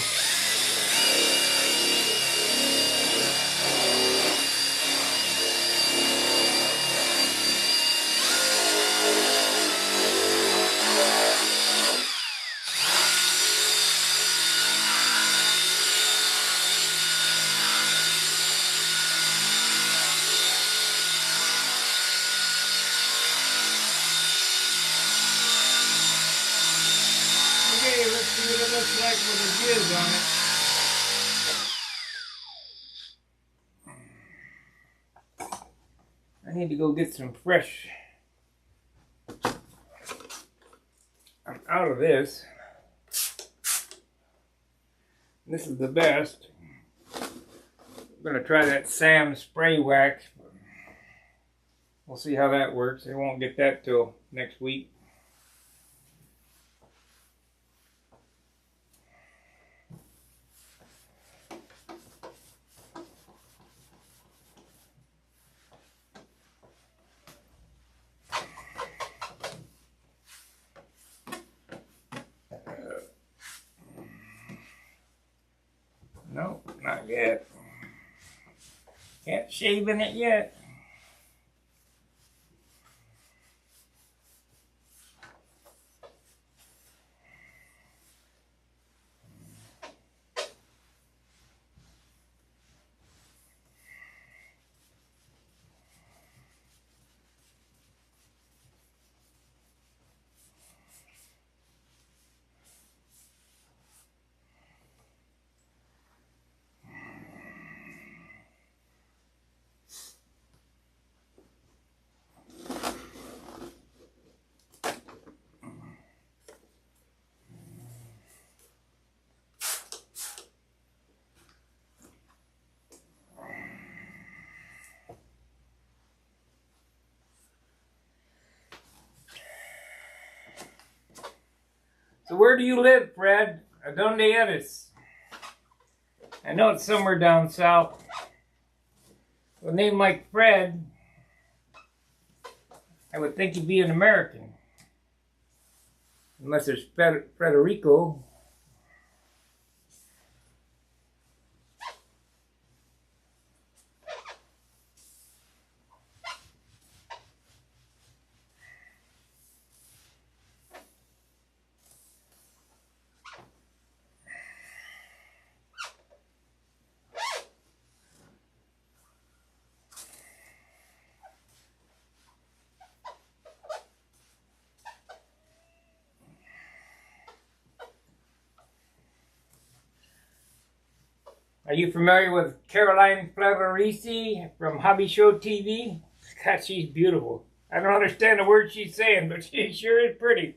Okay, let's see what it looks like with the jizz on it. I need to go get some fresh. I'm out of this. This is the best. I'm going to try that Sam spray wax. We'll see how that works. I won't get that till next week. No, not yet. Can't shave in it yet. So where do you live, Fred? Donde eres? I know it's somewhere down south. With a name like Fred, I would think you'd be an American. Unless there's Federico. Are you familiar with Caroline Flavarisi from Hobby Show TV? God, she's beautiful. I don't understand the words she's saying, but she sure is pretty.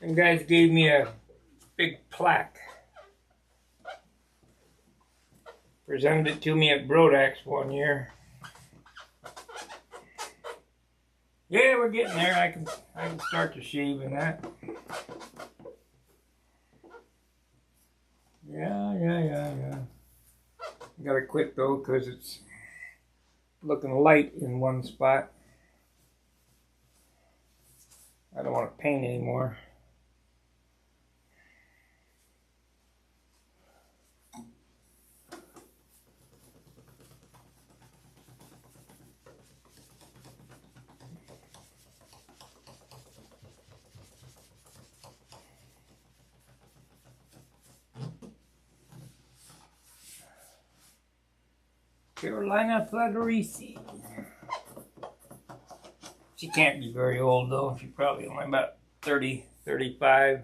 Some guys gave me a big plaque. Presented it to me at Brodax one year. Yeah, we're getting there. I can start to shave in that. Yeah. Gotta quit though, because it's looking light in one spot. I don't want to paint anymore. Carolina Flavarisi. She can't be very old though. She's probably only about 30, 35.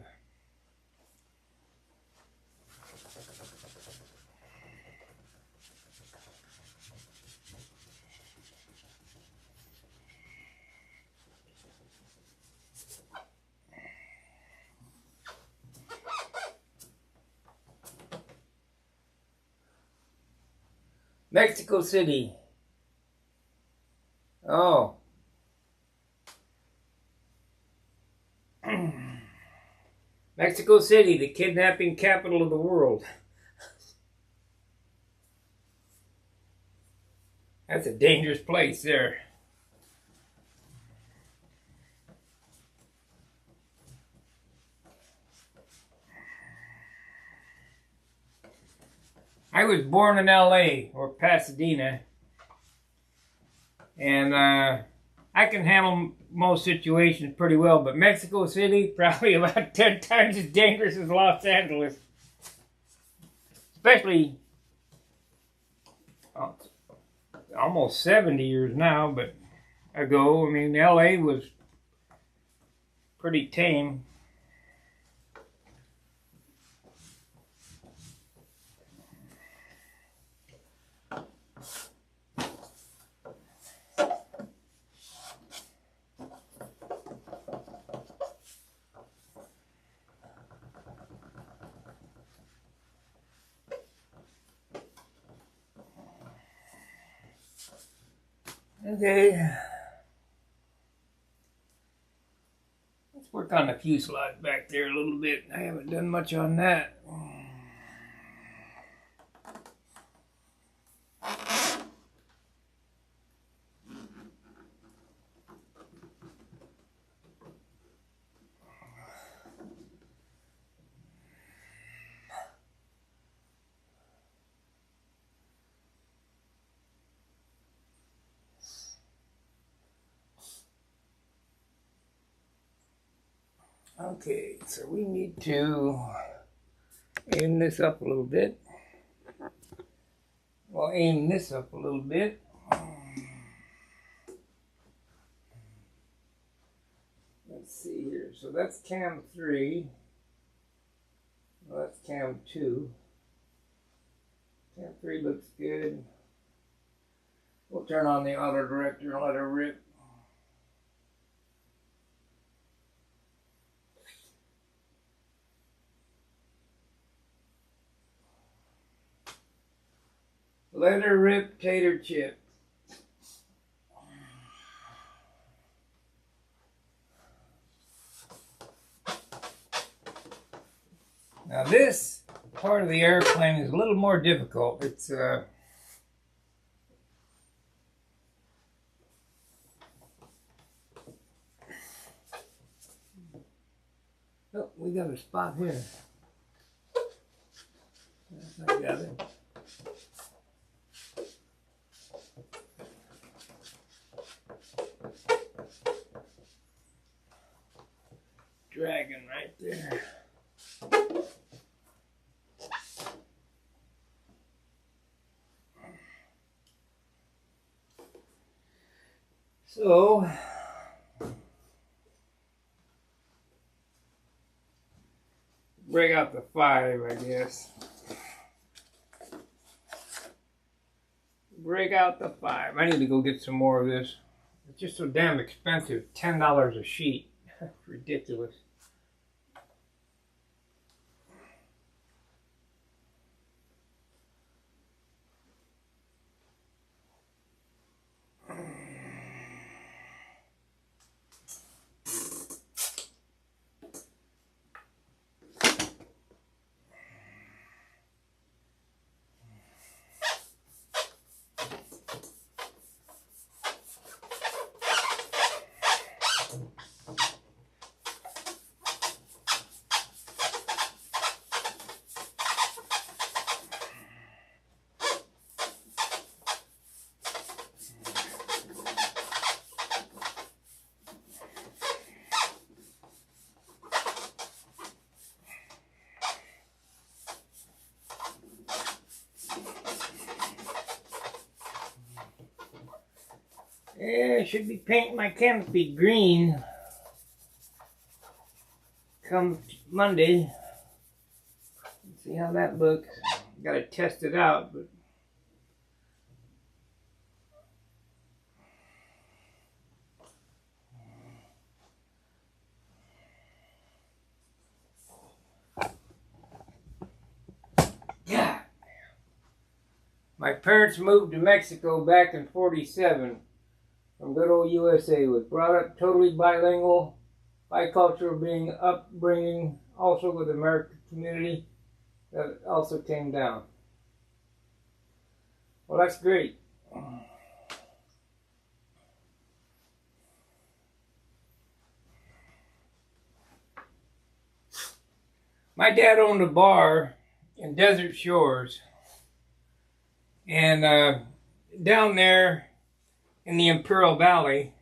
Mexico City. Oh. Mexico City, the kidnapping capital of the world. That's a dangerous place there. I was born in LA or Pasadena, and I can handle most situations pretty well, but Mexico City, probably about 10 times as dangerous as Los Angeles. Especially almost 70 years now, but ago, I mean, LA was pretty tame. Okay, let's work on the fuselage back there a little bit. I haven't done much on that. Okay, so we need to aim this up a little bit. We'll aim this up a little bit. Let's see here. So that's cam 3. Well, that's cam 2. Cam 3 looks good. We'll turn on the auto director and let her rip. Let her rip, tater chip. Now this part of the airplane is a little more difficult. It's oh, we got a spot here. I got it. Dragon right there. So break out the 5, I guess. Break out the 5. I need to go get some more of this. It's just so damn expensive. $10 a sheet. Ridiculous. Yeah, I should be painting my canopy green come Monday. Let's see how that looks. Gotta test it out, but My parents moved to Mexico back in '47 from good old USA. Was brought up totally bilingual, bicultural upbringing, also with the American community that also came down. Well, that's great. My dad owned a bar in Desert Shores, and down there in the Imperial Valley,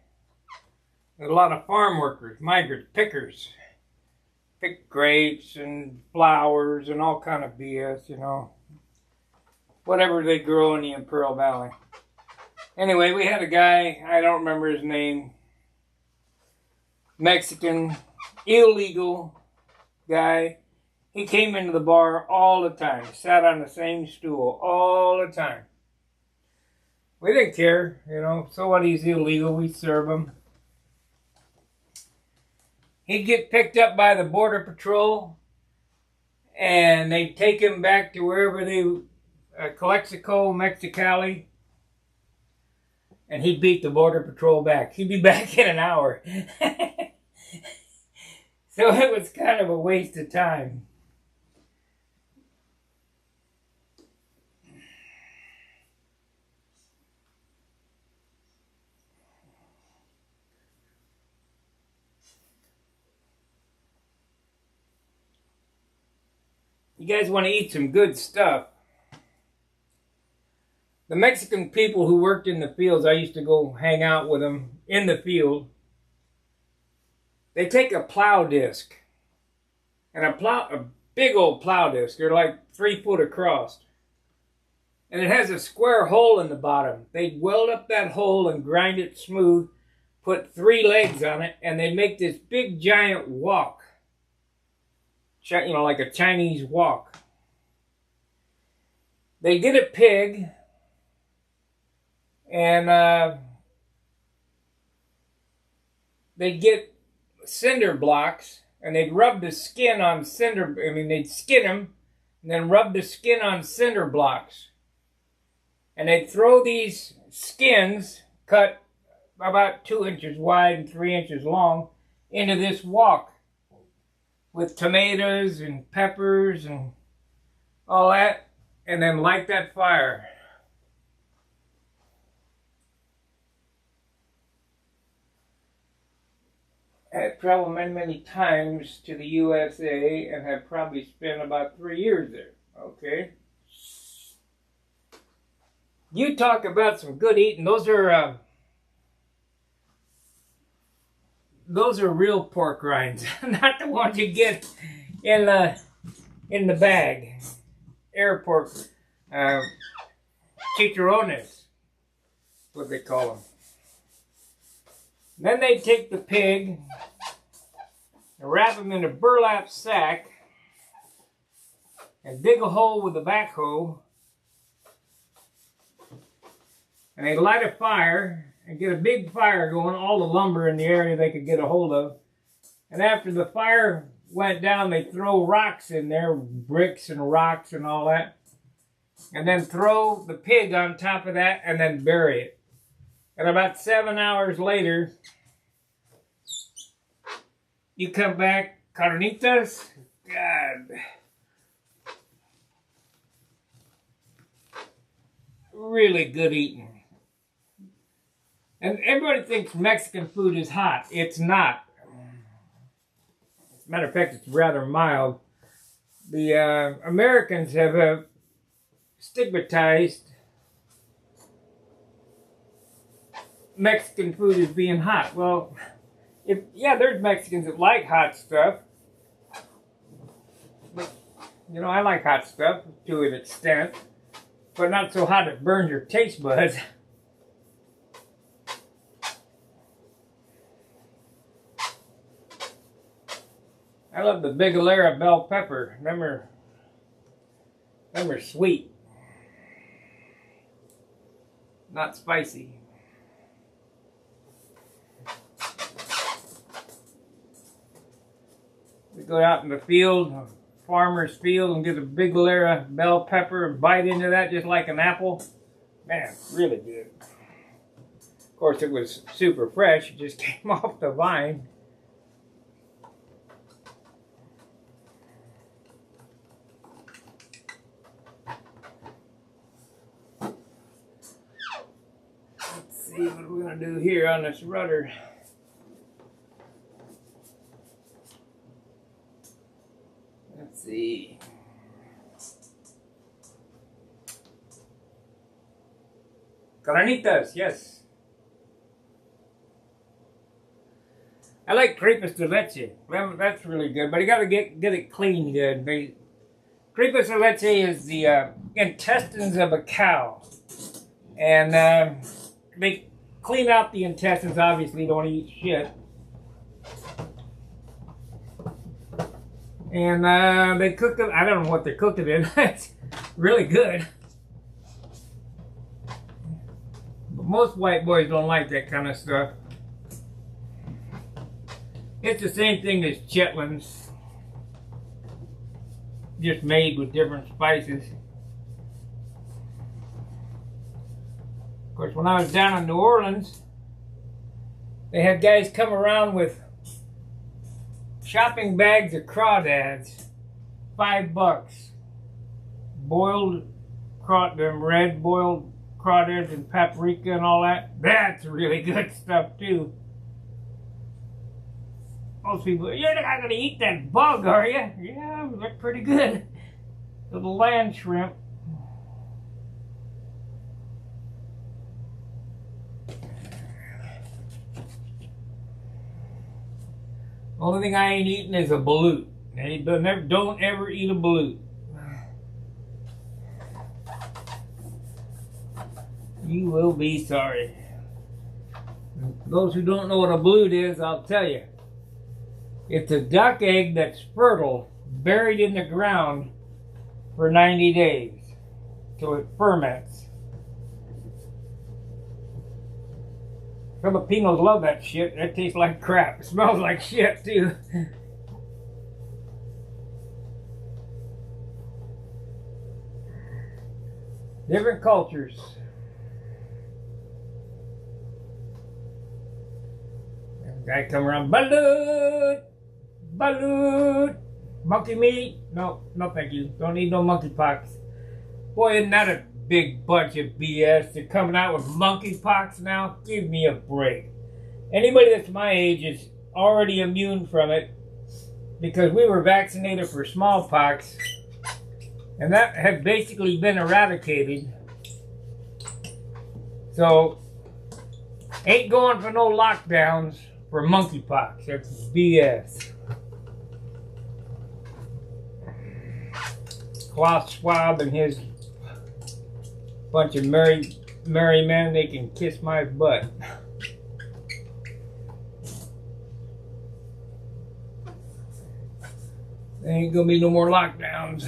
there's a lot of farm workers, migrants, pickers. Pick grapes and flowers and all kind of BS, you know. Whatever they grow in the Imperial Valley. Anyway, we had a guy, I don't remember his name, Mexican, illegal guy. He came into the bar all the time, sat on the same stool all the time. We didn't care, you know, so what, he's illegal, we serve him. He'd get picked up by the Border Patrol, and they'd take him back to wherever they, Calexico, Mexicali, and he'd beat the Border Patrol back. He'd be back in an hour. So it was kind of a waste of time. You guys want to eat some good stuff. The Mexican people who worked in the fields, I used to go hang out with them in the field. They take a plow disc, and a big old plow disc. They're like 3 foot across. And it has a square hole in the bottom. They'd weld up that hole and grind it smooth, put 3 legs on it, and they'd make this big giant walk. You know, like a Chinese wok. They get a pig, and they get cinder blocks, and they'd rub the skin on they'd skin them, and then rub the skin on cinder blocks. And they'd throw these skins, cut about 2 inches wide and 3 inches long, into this wok, with tomatoes and peppers and all that, and then light that fire. I have traveled many, many times to the USA and have probably spent about 3 years there. Okay. You talk about some good eating. Those are real pork rinds, not the ones you get in the bag. Airport chicharrones, what they call them. Then they take the pig and wrap him in a burlap sack and dig a hole with a backhoe, and they light a fire and get a big fire going, all the lumber in the area they could get a hold of. And after the fire went down, they throw rocks in there, bricks and rocks and all that. And then throw the pig on top of that and then bury it. And about 7 hours later, you come back, carnitas, God. Really good eating. And everybody thinks Mexican food is hot. It's not. As a matter of fact, it's rather mild. The Americans have stigmatized Mexican food as being hot. Well, there's Mexicans that like hot stuff. But, you know, I like hot stuff to an extent. But not so hot it burns your taste buds. I love the Bigalera bell pepper. Them are sweet. Not spicy. We go out in the field, farmer's field and get a big layer of bell pepper and bite into that just like an apple. Man, really good. Of course, it was super fresh. It just came off the vine. Let's see what we're going to do here on this rudder. Let's see. Carnitas, yes. I like crepes de leche. Well, that's really good, but you got to get it clean good. Crepes de leche is the intestines of a cow, and they clean out the intestines. Obviously, don't eat shit, and they cook it. I don't know what they cooked it in. It's really good. Most white boys don't like that kind of stuff. It's the same thing as chitlins, just made with different spices. Of course, when I was down in New Orleans, they had guys come around with shopping bags of crawdads, $5. Boiled them red boiled crawdads and paprika and all that. That's really good stuff too. Most people, you're not going to eat that bug, are you? Yeah, it looked pretty good. Little land shrimp. Only thing I ain't eating is a balut. Don't ever eat a balut. You will be sorry. Those who don't know what a balut is, I'll tell you. It's a duck egg that's fertile, buried in the ground for 90 days till it ferments. Filipinos love that shit. That tastes like crap. It smells like shit too. Different cultures. Guy come around, balut, balut, monkey meat. No, no thank you. Don't need no monkeypox. Boy, isn't that a big bunch of BS? They're coming out with monkeypox now? Give me a break. Anybody that's my age is already immune from it because we were vaccinated for smallpox and that had basically been eradicated. So, ain't going for no lockdowns for monkeypox. That's BS. Klaus Schwab and his bunch of merry men, they can kiss my butt. There ain't gonna be no more lockdowns.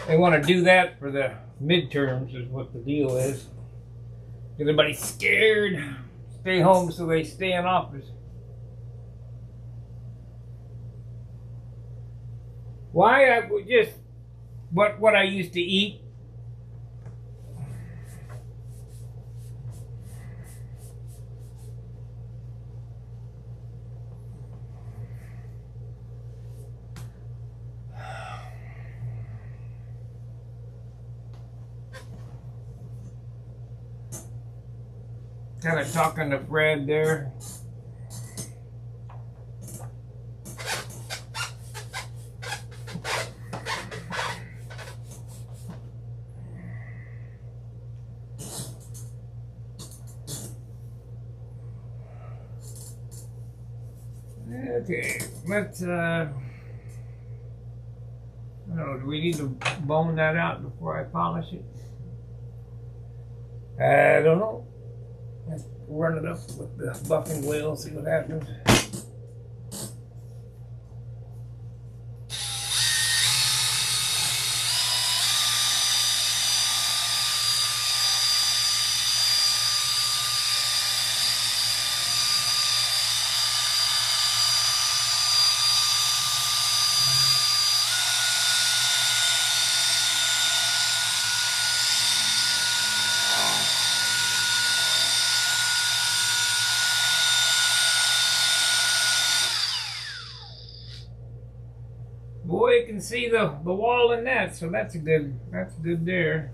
They want to do that for the midterms is what the deal is. Everybody's scared. Stay home so they stay in office. Why? I would just what I used to eat. Kind of talking to Fred there. Okay, let's I don't know, do we need to bone that out before I polish it? I don't know. Let's run it up with the buffing wheel, see what happens. see the wall in that, so that's good there.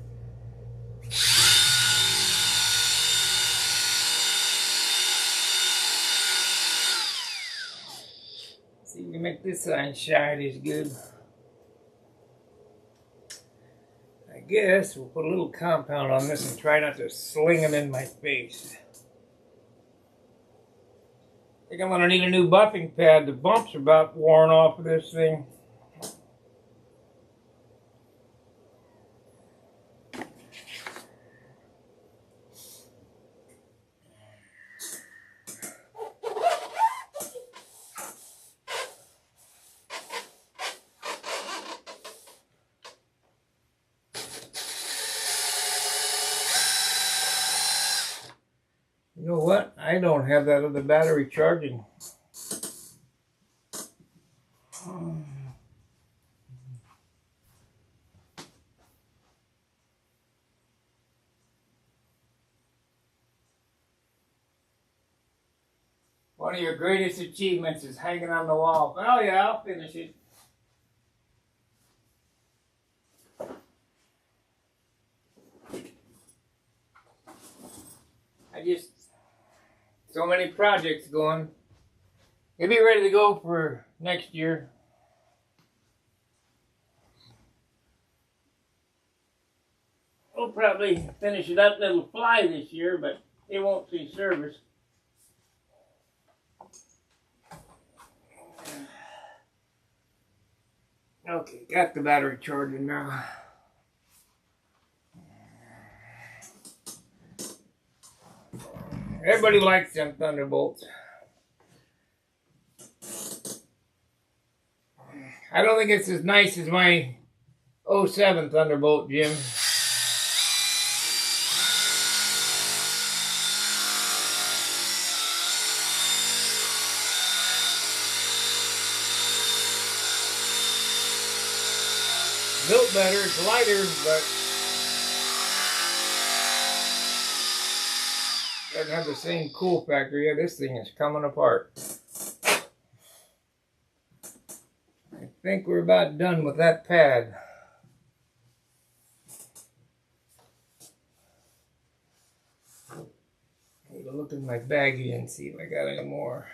See if we can make this side shine as good. I guess we'll put a little compound on this and try not to sling them in my face. I think I'm going to need a new buffing pad. The bumps are about worn off of this thing. You know what? I don't have that other battery charging. One of your greatest achievements is hanging on the wall. Oh yeah, I'll finish it. So many projects going. You'll be ready to go for next year. We'll probably finish it up. It'll fly this year, but it won't see service. Okay, got the battery charging now. Everybody likes them thunderbolts. I don't think it's as nice as my 07 Thunderbolt, Jim. Built better, it's lighter, but doesn't have the same cool factor. Yeah, this thing is coming apart. I think we're about done with that pad. I need to look in my baggie and see if I got any more.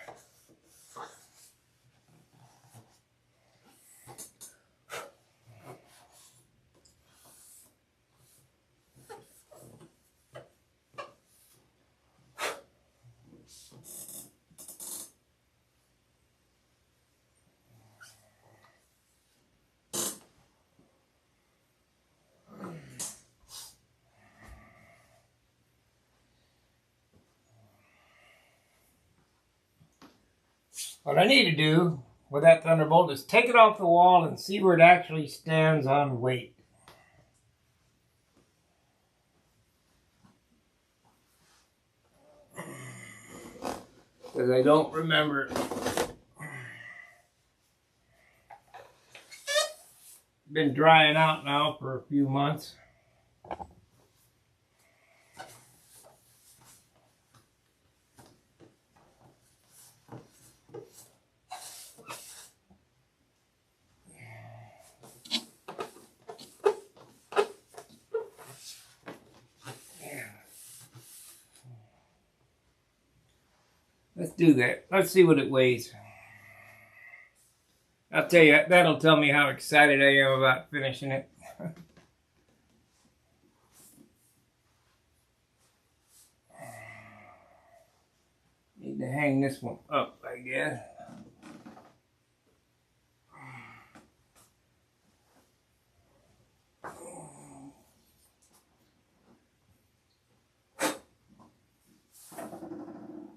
What I need to do with that Thunderbolt is take it off the wall and see where it actually stands on weight. Because I don't remember. Been drying out now for a few months. Let's do that. Let's see what it weighs. I'll tell you, that'll tell me how excited I am about finishing it. Need to hang this one up, I guess.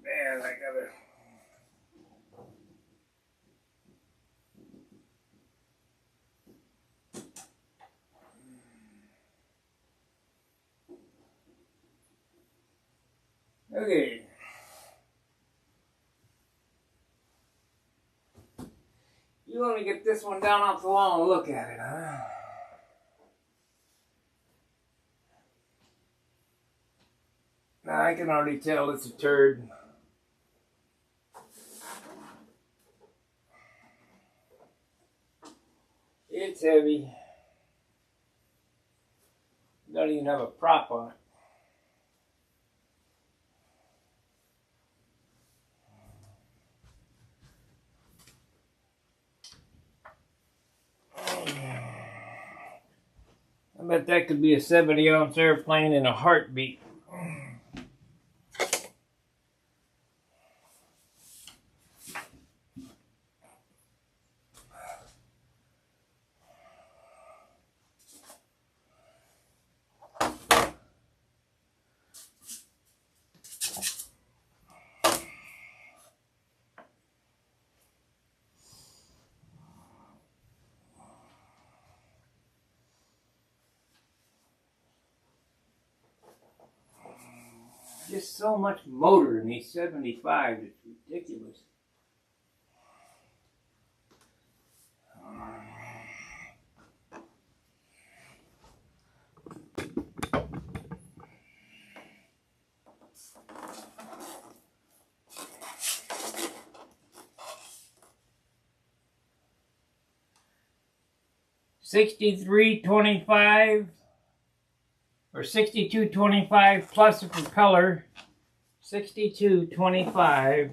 Man, I gotta... Okay. You want to get this one down off the wall and look at it, huh? Now I can already tell it's a turd. It's heavy. Don't even have a prop on it. I bet that could be a 70-ounce airplane in a heartbeat. Just so much motor in these 75s, it's ridiculous. $63.25 or $62.25 plus a propeller. $62.25.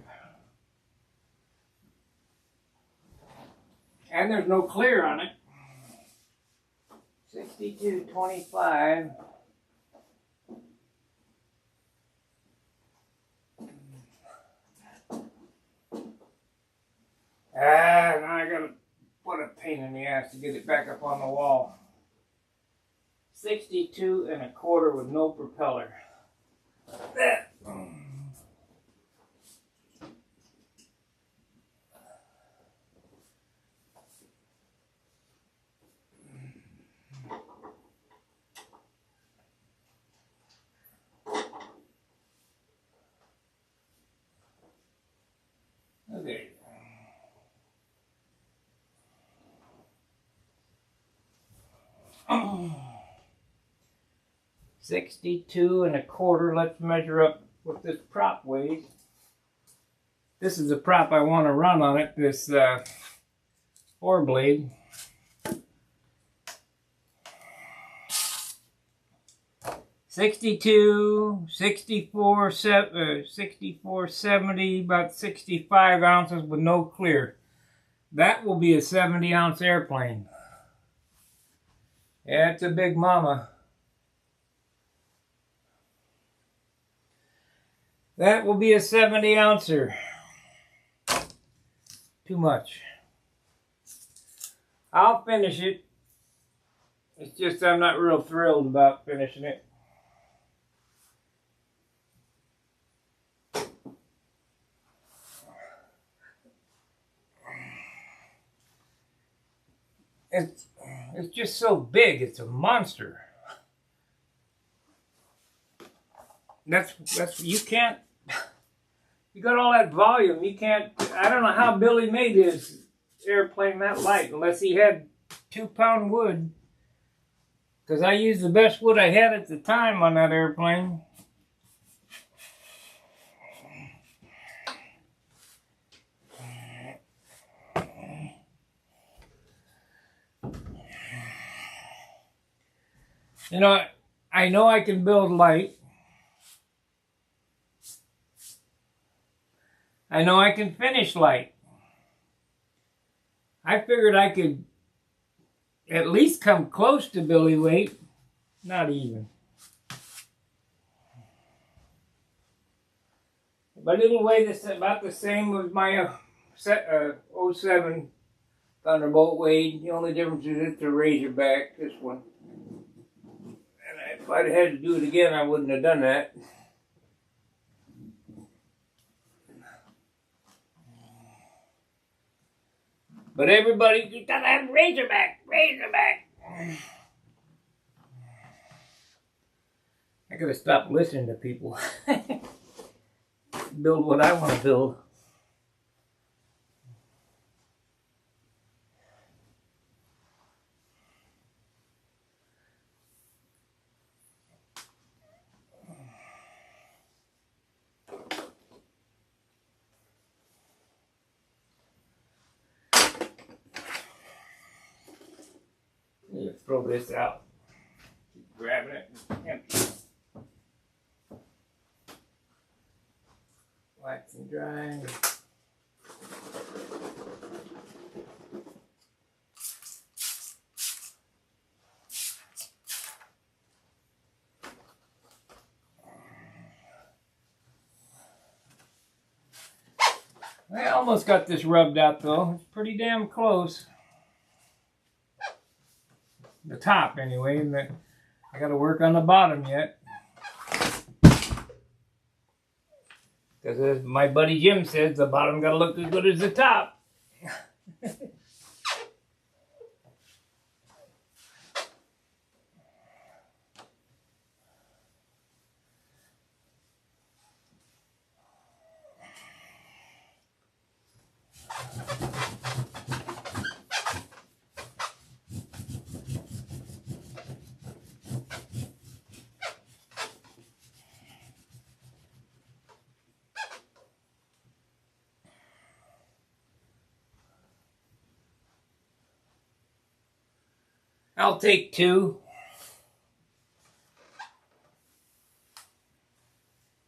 And there's no clear on it. $62.25. Now I gotta put a pain in the ass to get it back up on the wall. 62.25 with no propeller. Okay. Oh. 62.25. Let's measure up what this prop weighs. This is the prop I want to run on it, this 4-blade. $62, $64.70, about 65 ounces with no clear. That will be a 70-ounce airplane. Yeah, it's a big mama. That will be a 70-ouncer. Too much. I'll finish it. It's just I'm not real thrilled about finishing it. It's just so big. It's a monster. That's you can't. You got all that volume. You can't. I don't know how Billy made his airplane that light unless he had 2-pound wood. Because I used the best wood I had at the time on that airplane. You know, I know I can build light. I know I can finish light. I figured I could at least come close to Billy weight. Not even. But it'll weigh this about the same as my 07 Thunderbolt weighed. The only difference is it's a Razorback, this one. And if I'd had to do it again, I wouldn't have done that. But everybody, you gotta have Razorback, Razorback. I gotta stop listening to people. Build what I want to build. throw this out. Keep grabbing it and empty. Wax and dry. I almost got this rubbed out though. It's pretty damn close. The top anyway, and I gotta work on the bottom yet. Because as my buddy Jim says, the bottom gotta look as good as the top. I'll take 2.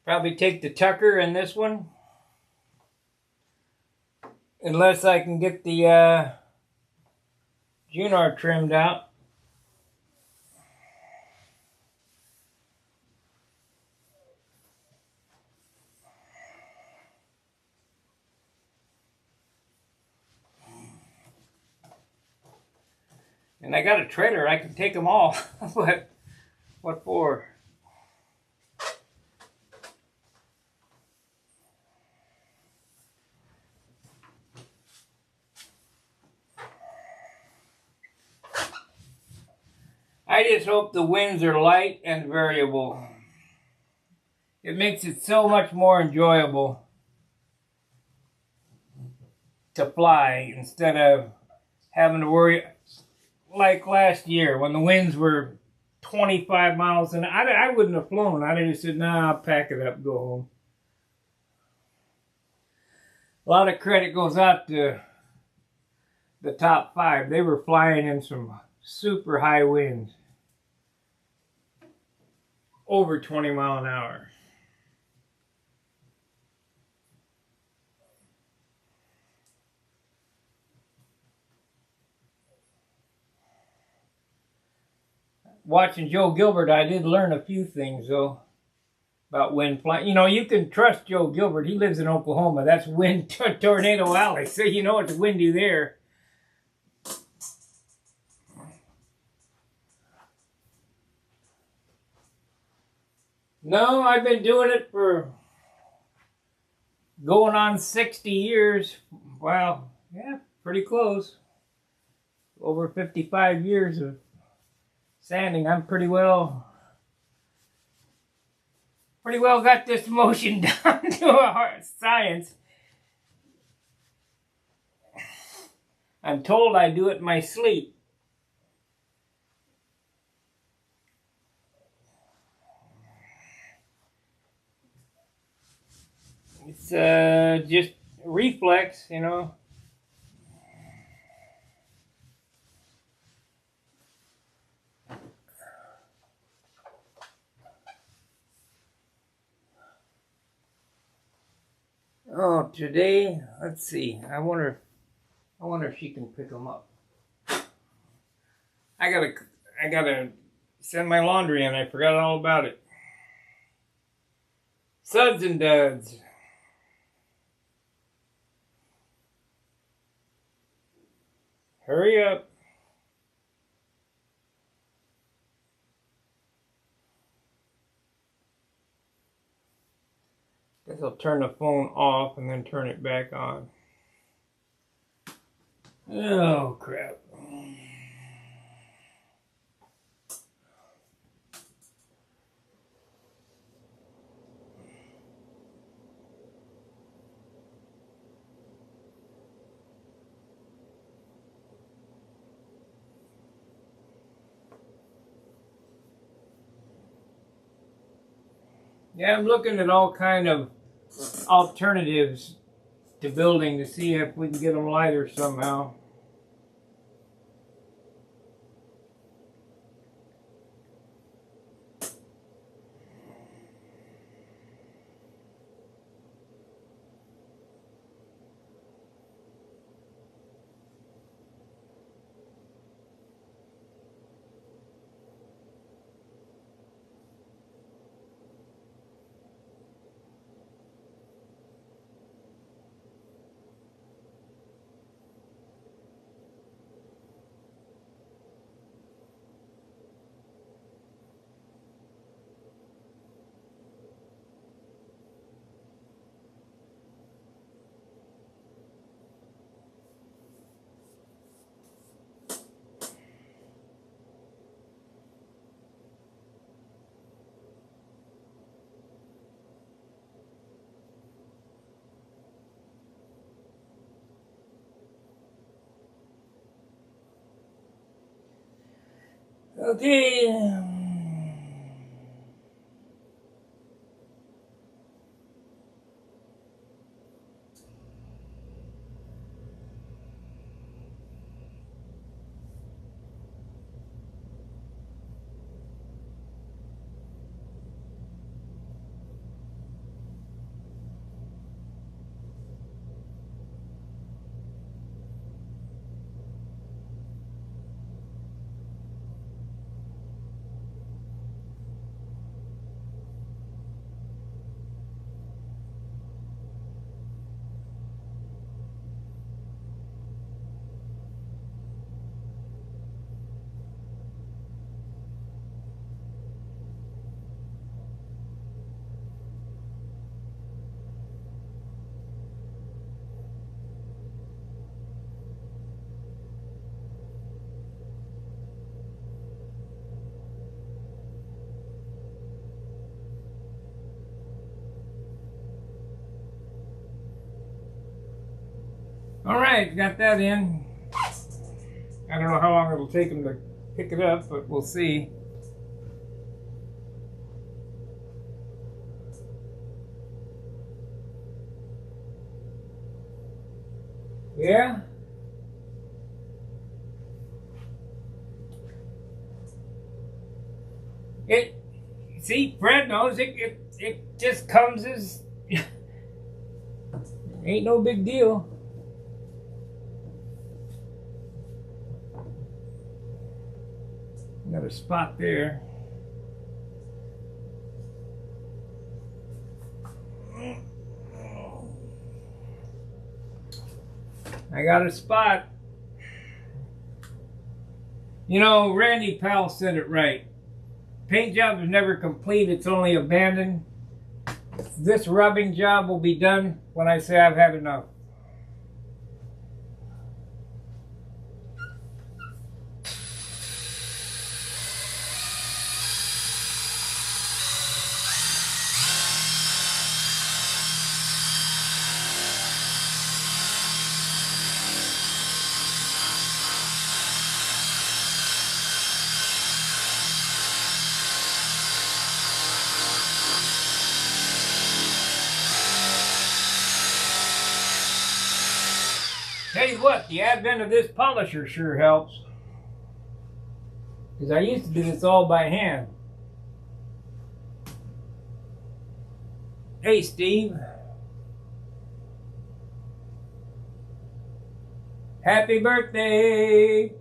Probably take the tucker in this one. Unless I can get the Junar trimmed out. And I got a trailer, I can take them all. But what for? I just hope the winds are light and variable. It makes it so much more enjoyable to fly instead of having to worry. Like last year when the winds were 25 miles an hour, I wouldn't have flown. I'd have just said, nah, I'll pack it up, go home. A lot of credit goes out to the top 5. They were flying in some super high winds. Over 20 mile an hour. Watching Joe Gilbert, I did learn a few things, though, about wind flying. You know, you can trust Joe Gilbert. He lives in Oklahoma. That's wind tornado alley, so you know it's windy there. No, I've been doing it for going on 60 years. Wow, yeah, pretty close. Over 55 years of sanding. I'm pretty well got this motion down to a hard science. I'm told I do it in my sleep. It's just reflex, you know. Oh, today, let's see. I wonder if she can pick them up. I gotta send my laundry in. I forgot all about it. Suds and duds. Hurry up. Guess I'll turn the phone off and then turn it back on. Oh, crap. Yeah, I'm looking at all kind of alternatives to building to see if we can get them lighter somehow. Okay. All right, got that in. I don't know how long it'll take them to pick it up, but we'll see. Yeah? See, Fred knows it just comes as, ain't no big deal. Got a spot there. I got a spot. You know, Randy Powell said it right. Paint job is never complete, it's only abandoned. This rubbing job will be done when I say I've had enough. Tell you what, the advent of this polisher sure helps. Because I used to do this all by hand. Hey, Steve. Happy birthday!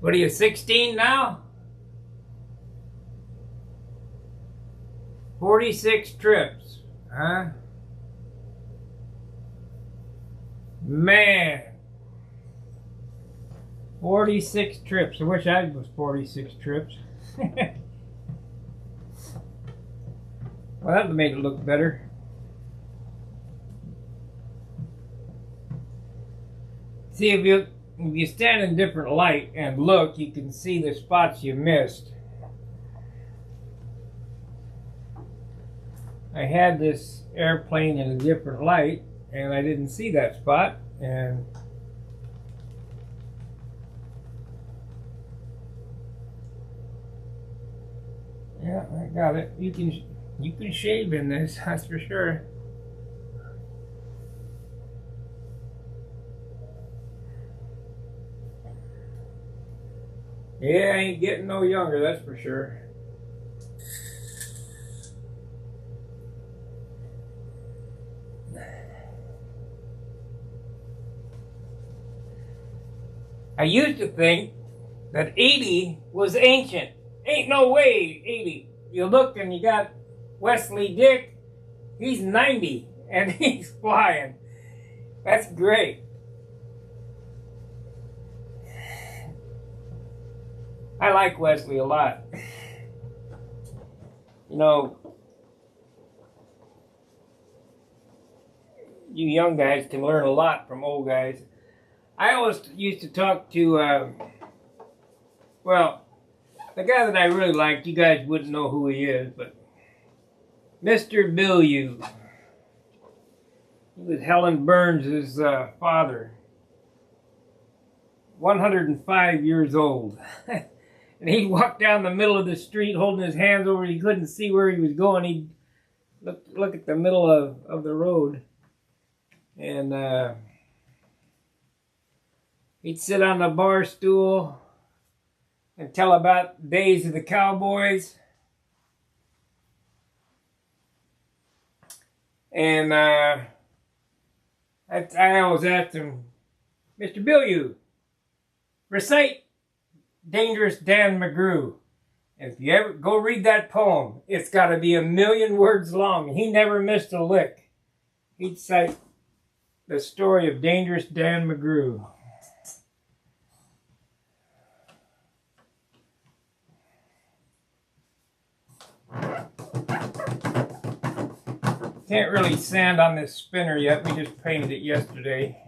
What are you, 16 now? 46 trips, huh? Man. 46 trips. I wish I was 46 trips. Well, that would make it look better. See, if you stand in different light and look, you can see the spots you missed. I had this airplane in a different light and I didn't see that spot, and yeah, I got it. You can shave in this, that's for sure. Yeah, I ain't getting no younger, that's for sure. I used to think that 80 was ancient. Ain't no way 80. You look and you got Wesley Dick, he's 90 and he's flying. That's great. I like Wesley a lot. You know, you young guys can learn a lot from old guys. I always used to talk to, well, the guy that I really liked, you guys wouldn't know who he is, but Mr. Bilyeu. He was Helen Burns' father. 105 years old. And he'd walk down the middle of the street holding his hands over. He couldn't see where he was going. He'd look at the middle of the road. And he'd sit on the bar stool and tell about days of the cowboys. And I always asked him, Mr. Bilyeu, recite Dangerous Dan McGrew. And if you ever go read that poem, it's got to be 1,000,000 words long. He never missed a lick. He'd cite the story of Dangerous Dan McGrew. Can't really sand on this spinner yet. We just painted it yesterday.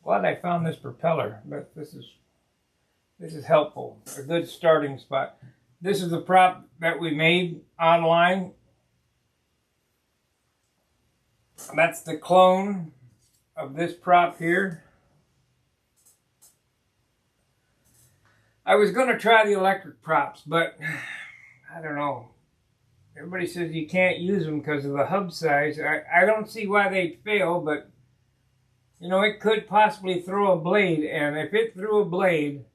Glad I found this propeller, but this is helpful. A good starting spot. This is the prop that we made online. That's the clone of this prop here. I was going to try the electric props, but I don't know. Everybody says you can't use them because of the hub size. I don't see why they'd fail, but you know, it could possibly throw a blade, and if it threw a blade,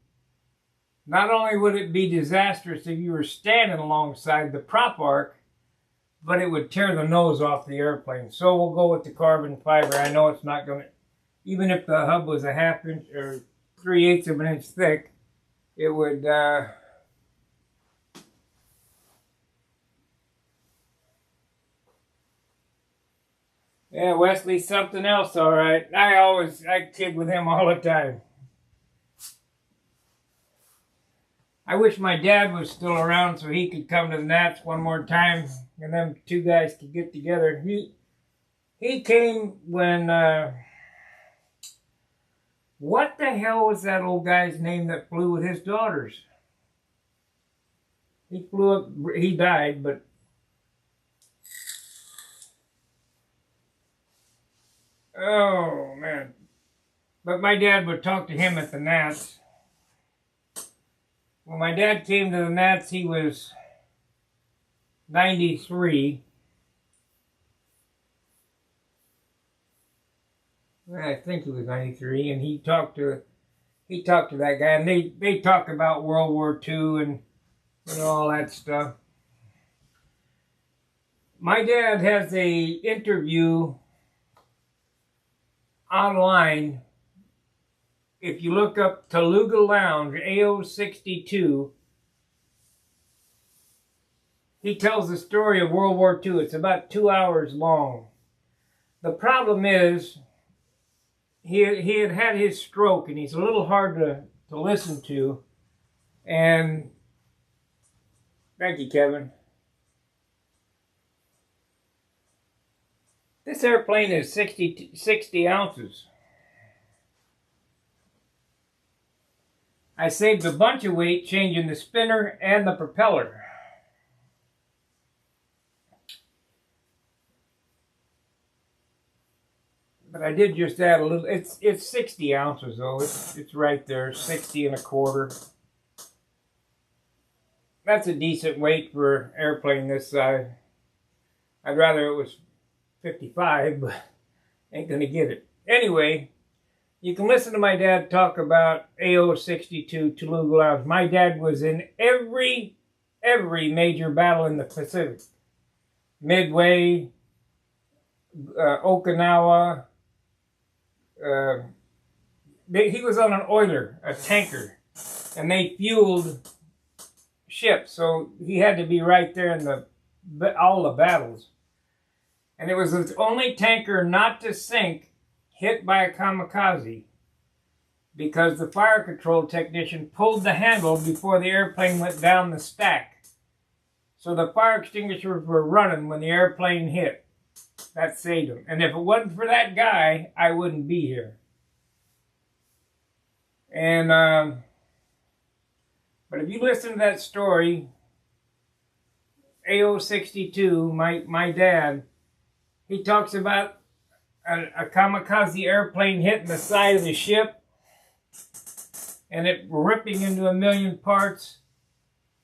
not only would it be disastrous if you were standing alongside the prop arc, but it would tear the nose off the airplane. So we'll go with the carbon fiber. I know it's not going to, even if the hub was a 1/2 inch or 3/8 of an inch thick, it would, yeah, Wesley's something else, all right. I kid with him all the time. I wish my dad was still around so he could come to the Nats one more time and them two guys could get together. He came when, what the hell was that old guy's name that flew with his daughters? He flew up, he died, but oh, man. But my dad would talk to him at the Nats. When my dad came to the Nats, he was 93. Well, I think he was 93, and he talked to that guy, and they talk about World War II and all that stuff. My dad has a interview online. If you look up Taluga Lounge, AO62, he tells the story of World War II. It's about 2 hours long. The problem is, he had had his stroke, and he's a little hard to listen to. And, thank you, Kevin. This airplane is 60 ounces. I saved a bunch of weight changing the spinner and the propeller. But I did just add a little. It's 60 ounces though. It's right there, 60 1/4. That's a decent weight for an airplane this size. I'd rather it was 55, but ain't gonna get it. Anyway, you can listen to my dad talk about AO62 Taluga Lounge. My dad was in every major battle in the Pacific. Midway, Okinawa. He was on an oiler, a tanker, and they fueled ships, so he had to be right there in all the battles. And it was the only tanker not to sink hit by a kamikaze. because the fire control technician pulled the handle before the airplane went down the stack. So the fire extinguishers were running when the airplane hit. That saved him. And if it wasn't for that guy, I wouldn't be here. And, but if you listen to that story, AO62, my dad, he talks about a kamikaze airplane hitting the side of the ship and it ripping into a million parts,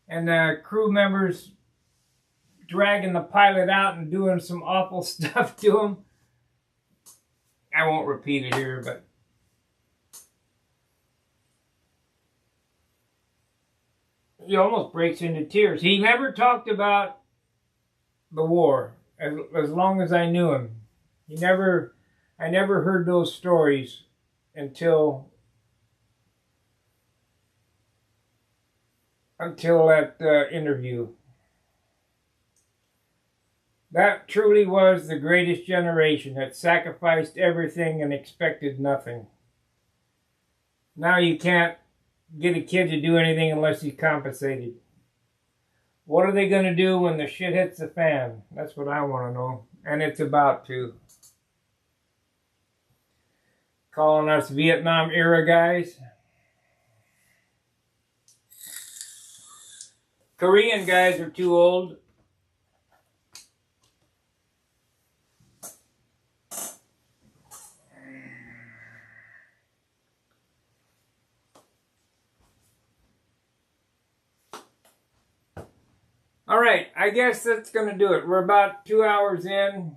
and the crew members dragging the pilot out and doing some awful stuff to him. I won't repeat it here, but he almost breaks into tears. He never talked about the war as long as I knew him. I never heard those stories until that interview. That truly was the greatest generation that sacrificed everything and expected nothing. Now you can't get a kid to do anything unless he's compensated. What are they going to do when the shit hits the fan? That's what I want to know. And it's about to. Calling us Vietnam era guys. Korean guys are too old. All right, I guess that's going to do it. We're about 2 hours in.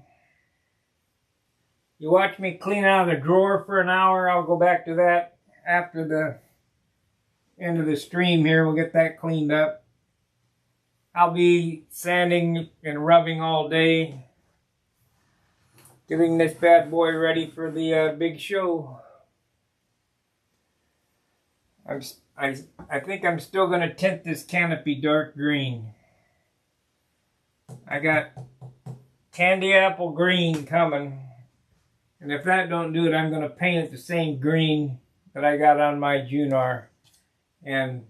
You watch me clean out of the drawer for an hour. I'll go back to that after the end of the stream here. We'll get that cleaned up. I'll be sanding and rubbing all day, getting this bad boy ready for the big show. I think I'm still going to tint this canopy dark green. I got candy apple green coming, and if that don't do it, I'm going to paint it the same green that I got on my Junar and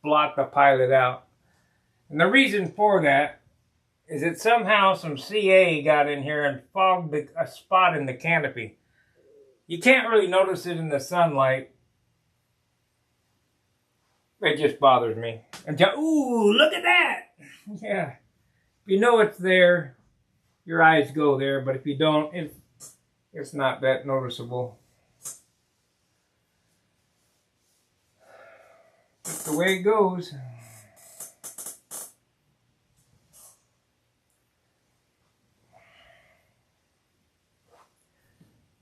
blot the pilot out. And the reason for that is that somehow some CA got in here and fogged a spot in the canopy. You can't really notice it in the sunlight. It just bothers me. Until, ooh, look at that! Yeah. If you know it's there, your eyes go there, but if you don't, it's not that noticeable. That's the way it goes.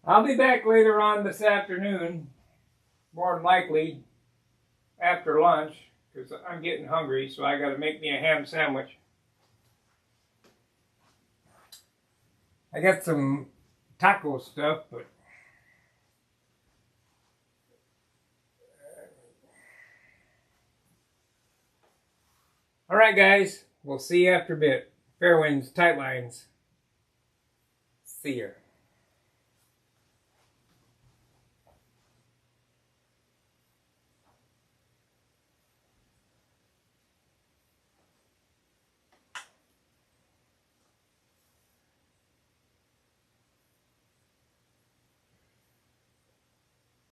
I'll be back later on this afternoon, more than likely after lunch, because I'm getting hungry, so I got to make me a ham sandwich. I got some taco stuff, but all right, guys, we'll see you after a bit. Fair winds, tight lines. See ya.